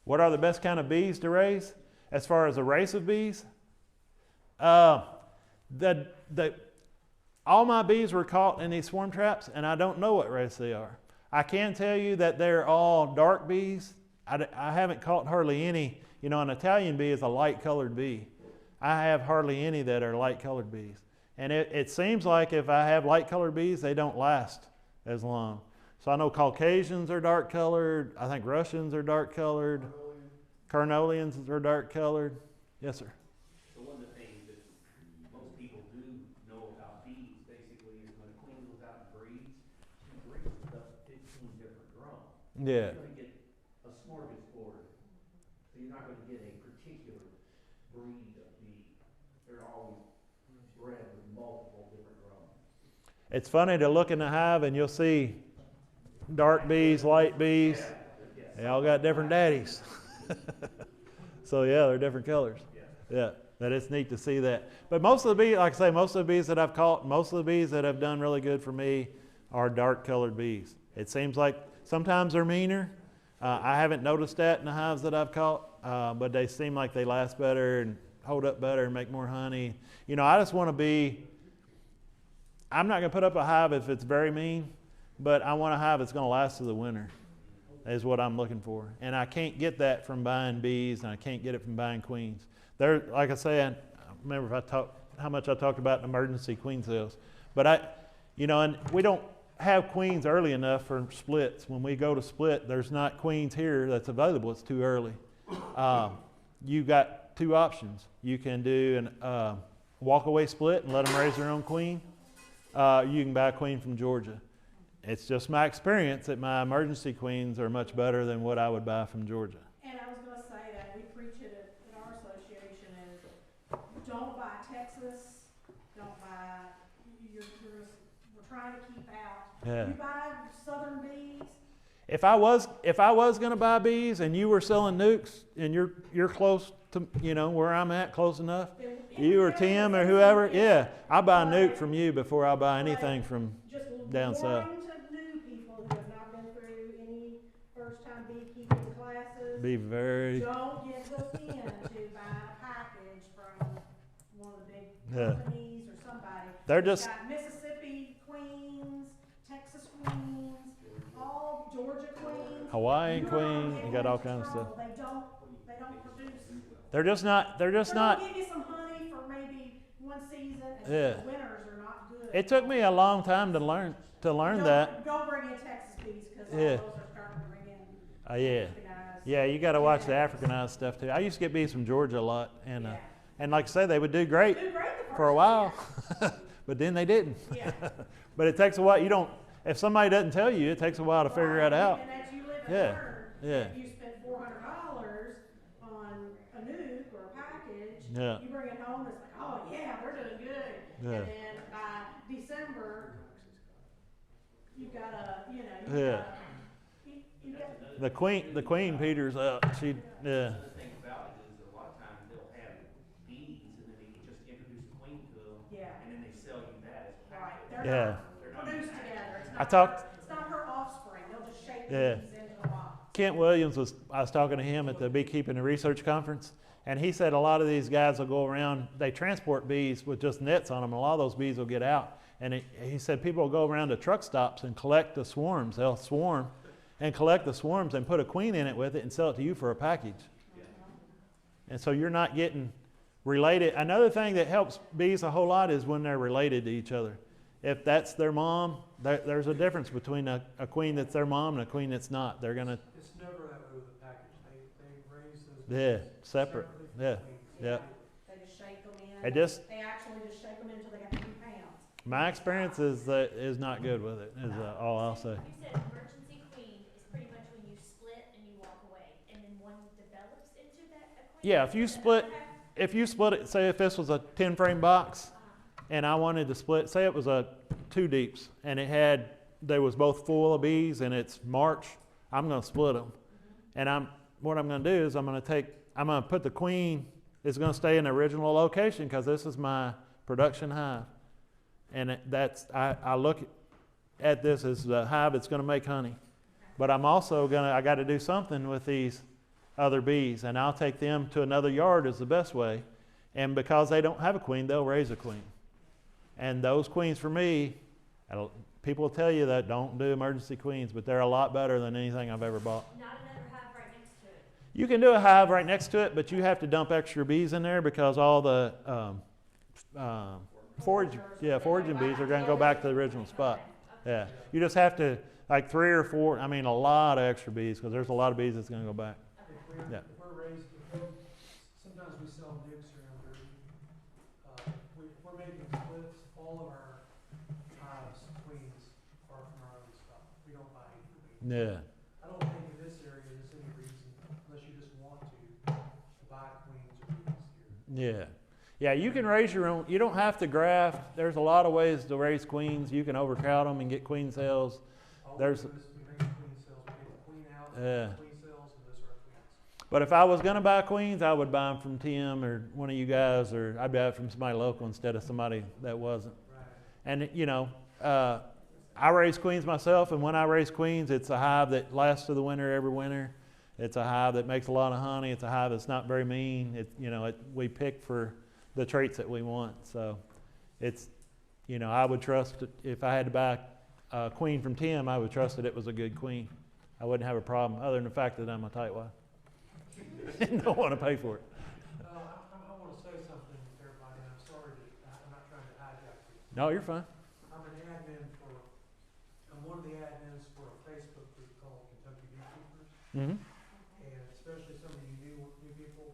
What are the best kind of bees to raise? As far as a race of bees? All my bees were caught in these swarm traps, and I don't know what race they are. I can tell you that they're all dark bees. I haven't caught hardly any. You know, an Italian bee is a light-colored bee. I have hardly any that are light-colored bees. And it seems like if I have light-colored bees, they don't last as long. So I know Caucasians are dark-colored. I think Russians are dark-colored. Carnolians are dark-colored. Yes, sir. So one of the things that most people do know about bees, basically, is when a queen goes out and breeds, she breeds with up to 15 different drones. Yeah. You're going to get a smorgasbord. So you're not going to get a particular breed of bee. They're always bred with multiple different drones. It's funny to look in the hive and you'll see dark bees, light bees. They all got different daddies. So yeah, they're different colors. Yeah, that is neat to see that. But most of the bees, like I say, most of the bees that I've caught, most of the bees that have done really good for me are dark colored bees. It seems like sometimes they're meaner. I haven't noticed that in the hives that I've caught, but they seem like they last better and hold up better and make more honey. You know, I just want to be, I'm not going to put up a hive if it's very mean, but I want a hive that's going to last through the winter. Is what I'm looking for. And I can't get that from buying bees, and I can't get it from buying queens. There, like I said, I remember how much I talked about emergency queen cells. But and we don't have queens early enough for splits. When we go to split, there's not queens here that's available. It's too early. You got two options. You can do an walk-away split and let them raise their own queen. You can buy a queen from Georgia. It's just my experience that my emergency queens are much better than what I would buy from Georgia. And I was gonna say that, we preach it at our association, is don't buy Texas, don't buy, we're trying to keep out. Yeah. You buy Southern bees, If I was going to buy bees and you were selling nukes and you're close to, you know, where I'm at, close enough, you or Tim or whoever, yeah, I buy a nuke from you before I buy anything from just down south. warning to new people who have not been through any first-time beekeeping classes. Be very, Don't get hooked in to buy a package from one of the big Yeah. companies or somebody. They're It's just, got Mississippi queens, Texas queens, all Georgia queens. Hawaiian You're gonna queen, get you got all into kinds of trouble. stuff. They don't produce. They're just not, They're gonna give you some honey for maybe one season, and Yeah. the winters are not good. It took me a long time to learn that. Don't bring in Texas bees, because all Yeah. those are starting to bring in Yeah. Africanized. Yeah, you got to watch the Africanized stuff too. I used to get bees from Georgia a lot, and Yeah. and like I say, they would do great Do great the for a first while, year. but then they didn't. Yeah. But it takes a while. You don't. If somebody doesn't tell you, it takes a while to figure it out. And as you live and Yeah. learn, Yeah. if you spend $400 on a nuke or a package, Yeah. you bring it home, it's like, oh yeah, they're doing good. Yeah. And then by December, you've got a, you Yeah. got, you got, The queen peters out. She yeah. The thing about it is, a lot of times they'll have bees, and then they can just introduce a queen to them, yeah, and then they sell you that as a right. package. They're Yeah. not produced together. It's I not talked- it's not her offspring. They'll just shake Yeah. these into a box. Kent Williams I was talking to him at the Beekeeping and Research Conference, and he said a lot of these guys will go around, they transport bees with just nets on them, and a lot of those bees will get out. And he said people will go around to truck stops and collect the swarms. They'll swarm and collect the swarms and put a queen in it with it and sell it to you for a package. And so you're not getting related. Another thing that helps bees a whole lot is when they're related to each other. If that's their mom, there's a difference between a queen that's their mom and a queen that's not. They're going to, It's never that way with a package. They raise those. yeah, bees separate. separately from Yeah, the queens. yeah. They just shake them in. They actually just shake them until they got 3 pounds. My experience is not good with it, is all I'll say. You said emergency queen is pretty much when you split and you walk away, and then one develops into that a queen? Yeah, if you split it, say if this was a 10 frame box and I wanted to split, say it was a 2 deeps and they was both full of bees and it's March, I'm going to split them. And what I'm going to do is I'm going to put the queen, it's going to stay in the original location because this is my production hive. And I look at this as the hive that's going to make honey. But I'm also I got to do something with these other bees, and I'll take them to another yard is the best way. And because they don't have a queen, they'll raise a queen. And those queens for me, people will tell you that don't do emergency queens, but they're a lot better than anything I've ever bought. Not another hive right next to it. You can do a hive right next to it, but you have to dump extra bees in there because all the foraging bees are going to go back to the original spot. Yeah, you just have to, like 3 or 4, I mean a lot of extra bees because there's a lot of bees that's going to go back. Yeah. If we're raised, sometimes we sell nicks around here. If we're making splits, all of our hives, queens, are from our own stock. We don't buy any queens. Yeah. I don't think in this area there's any reason, unless you just want to buy queens or bees here. Yeah. Yeah, you can raise your own. You don't have to graft. There's a lot of ways to raise queens. You can overcrowd them and get queen cells. All There's- we do is we make queen cells. We get the queen out, Yeah. queen cells, and those are our queens. But if I was going to buy queens, I would buy them from Tim or one of you guys, or I'd buy it from somebody local instead of somebody that wasn't. Right. And, I raise queens myself, and when I raise queens, it's a hive that lasts through the winter every winter. It's a hive that makes a lot of honey. It's a hive that's not very mean. We pick for the traits that we want. So it's, I would trust it. If I had to buy a queen from Tim, I would trust that it was a good queen. I wouldn't have a problem other than the fact that I'm a tightwad. Don't want to pay for it. I want to say something to everybody, and I'm sorry I'm not trying to hijack you. No, you're fine. I'm an admin for a And especially some of you new people,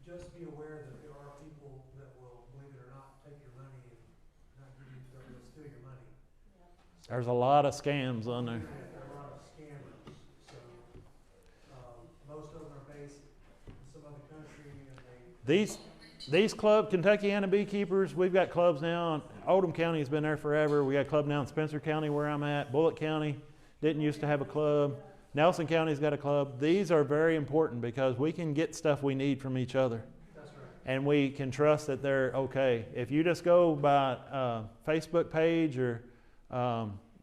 just be aware that there are people that will, believe it or not, take your money and not give you, they'll steal your money. There's a lot of scams on there. Yeah, there are a lot of scammers. So most of them are based in some other country, and These club, Kentuckiana beekeepers, we've got clubs now. Oldham County has been there forever. We got a club now in Spencer County where I'm at. Bullitt County didn't used to have a club. Nelson County's got a club. These are very important because we can get stuff we need from each other. that's right. And we can trust that they're okay. If you just go by Facebook page or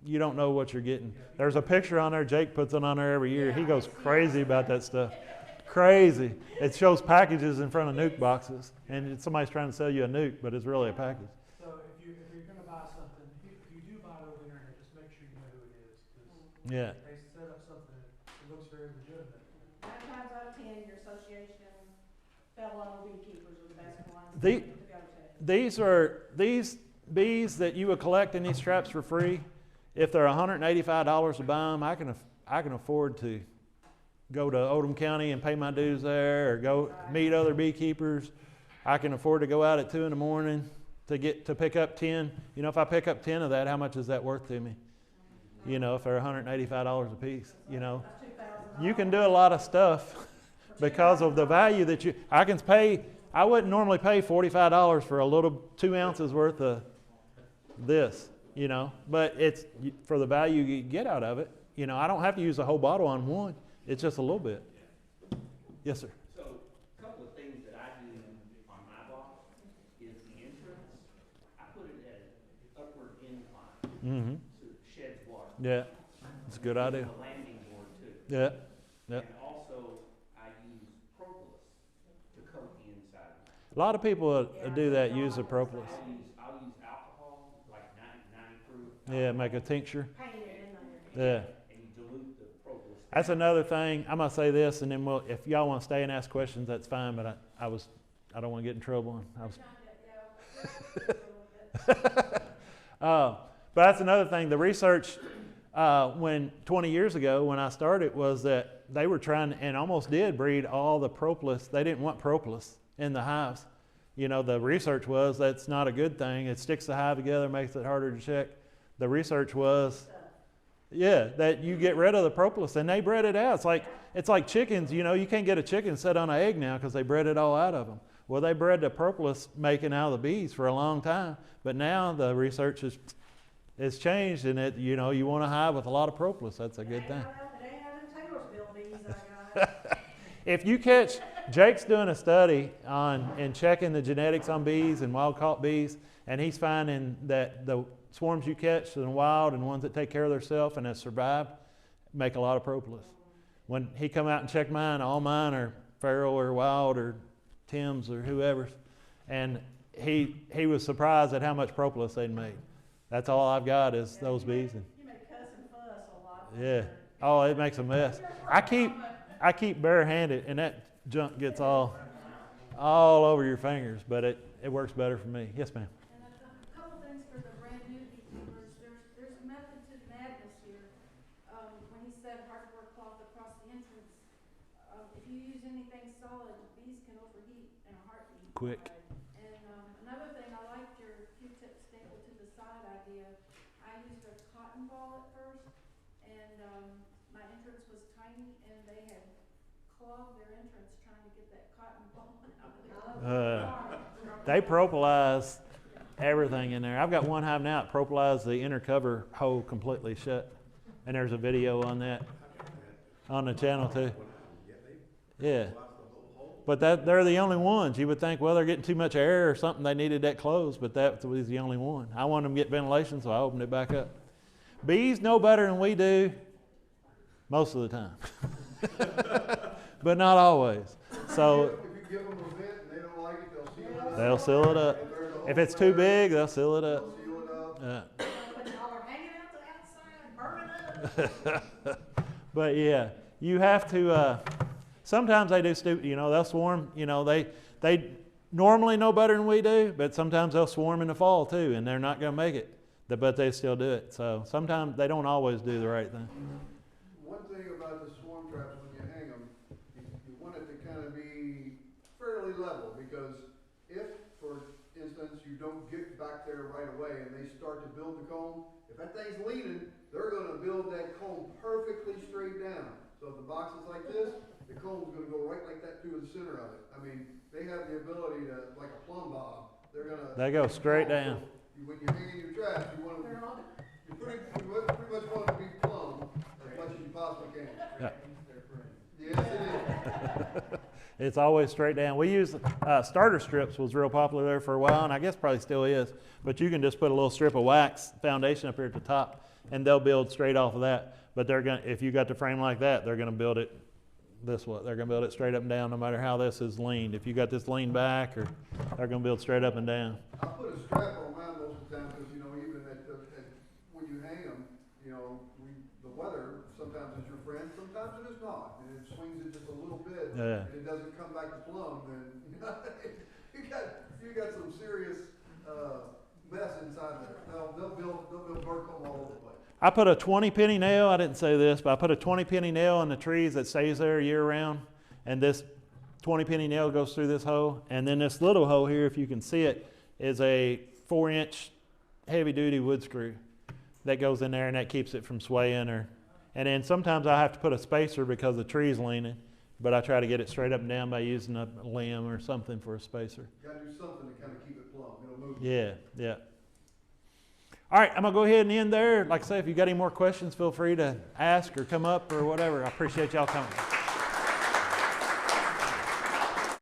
you don't know what you're getting. There's a picture on there. Jake puts it on there every year. He goes crazy about that stuff. Crazy. It shows packages in front of nuke boxes, and somebody's trying to sell you a nuke, but it's really a package. So if you're going to buy something, if you do buy it over the internet, just make sure you know who it is. 'Cause Yeah. they set up something that looks very legitimate. 9 times out of 10, your association fellow beekeepers are the best ones The- to go to. These bees that you would collect in these traps for free. If they're $185 to buy them, I can afford to go to Oldham County and pay my dues there, or go meet other beekeepers. I can afford to go out at 2 in the morning to pick up 10. You know, if I pick up 10 of that, how much is that worth to me? You know, if they're $185 a piece, you know, you can do a lot of stuff because of the value that I can pay. I wouldn't normally pay $45 for a little 2 ounces worth of this, you know, but it's for the value you get out of it. You know, I don't have to use a whole bottle on one. It's just a little bit. Yes, sir. So, a couple of things that I do on my box is the entrance. I put it at an upward incline Mm-hmm. so it sheds water. Yeah, it's a good idea. The landing board too. Yeah, yeah. And also, I use propolis to coat the inside of it. A lot of people do that, use the propolis. I'll use alcohol, like 90 proof. Yeah, make a tincture. Paint it in there. Yeah. And you dilute the propolis. That's another thing. I'm gonna say this, and then if y'all want to stay and ask questions, that's fine. But I don't want to get in trouble. But that's another thing. The research, when 20 years ago when I started, was that they were trying and almost did breed all the propolis. They didn't want propolis in the hives. You know, the research was that's not a good thing. It sticks the hive together, makes it harder to check. The research was, yeah, that you get rid of the propolis, and they bred it out. It's like chickens. You know, you can't get a chicken set on an egg now because they bred it all out of them. Well, they bred the propolis making out of the bees for a long time, but now the research has changed, and you know, you want a hive with a lot of propolis. That's a good thing. It ain't having Taylorsville bees I got. If you catch, Jake's doing a study and checking the genetics on bees and wild caught bees, and he's finding that the swarms you catch in the wild and ones that take care of themselves and have survived make a lot of propolis. When he come out and checked mine, all mine are feral or wild or Tim's or whoever's, and he was surprised at how much propolis they'd made. That's all I've got is those bees. And, You may cuss and fuss a lot. yeah. Oh, it makes a mess. I keep barehanded, and that junk gets all over your fingers, but it works better for me. Yes, ma'am. And a couple things for the brand new beekeepers. There's a method to the madness here. When he said hardware cloth across the entrance, if you use anything solid, bees can overheat in a heartbeat. Quick. And another thing, I liked your Q-tip staple to the side idea. I used a cotton ball at first, and my entrance was tiny, and they had clogged their entrance trying to get that cotton ball out of there. They propolize everything in there. I've got one hive now that propolized the inner cover hole completely shut, and there's a video on that on the channel too. Yeah. But they're the only ones. You would think, well, they're getting too much air or something. They needed that closed, but that was the only one. I wanted them to get ventilation, so I opened it back up. Bees know better than we do most of the time, but not always. So If you give them a bit and they don't like it, they'll seal it up. they'll seal it up. If it's too big, they'll seal it up. They'll seal it up. Yeah. When y'all are hanging out the outside, burning up. But yeah, you have to. Sometimes they do stupid. You know, they'll swarm. You know, they normally know better than we do, but sometimes they'll swarm in the fall too, and they're not going to make it. But they still do it. So sometimes they don't always do the right thing. One thing about the swarm traps, when you gonna be fairly level, because if, for instance, you don't get back there right away and they start to build the comb, if that thing's leaning, they're gonna build that comb perfectly straight down. So if the box is like this, the comb's gonna go right like that to the center of it. I mean, they have the ability to, like a plumb bob, They go straight down. When you're hanging your traps, you want them, you pretty much want them to be plumb as much as you possibly can. Yeah. Yes, it is. It's always straight down. We use starter strips was real popular there for a while, and I guess probably still is. But you can just put a little strip of wax foundation up here at the top, and they'll build straight off of that. But they're gonna, if you got the frame like that, they're gonna build it this way. They're gonna build it straight up and down, no matter how this is leaned. If you got this leaned back, or they're gonna build straight up and down. I put a strap on mine most of the time, because, you know, even when you hang them, you know, the weather sometimes is your friend, sometimes it is not. And it swings it just a little bit, Yeah. and it doesn't come back to plumb, then you got some serious mess inside there. They'll build bird comb all over the place. I put a 20 penny nail, I didn't say this, but I put a 20 penny nail in the trees that stays there year round. And this 20 penny nail goes through this hole. And then this little hole here, if you can see it, is a 4-inch heavy duty wood screw that goes in there, and that keeps it from swaying. And then sometimes I have to put a spacer because the tree's leaning, but I try to get it straight up and down by using a limb or something for a spacer. You gotta do something to kind of keep it plumb. It'll move. Yeah, yeah. All right, I'm going to go ahead and end there. Like I say, if you got any more questions, feel free to ask or come up or whatever. I appreciate y'all coming.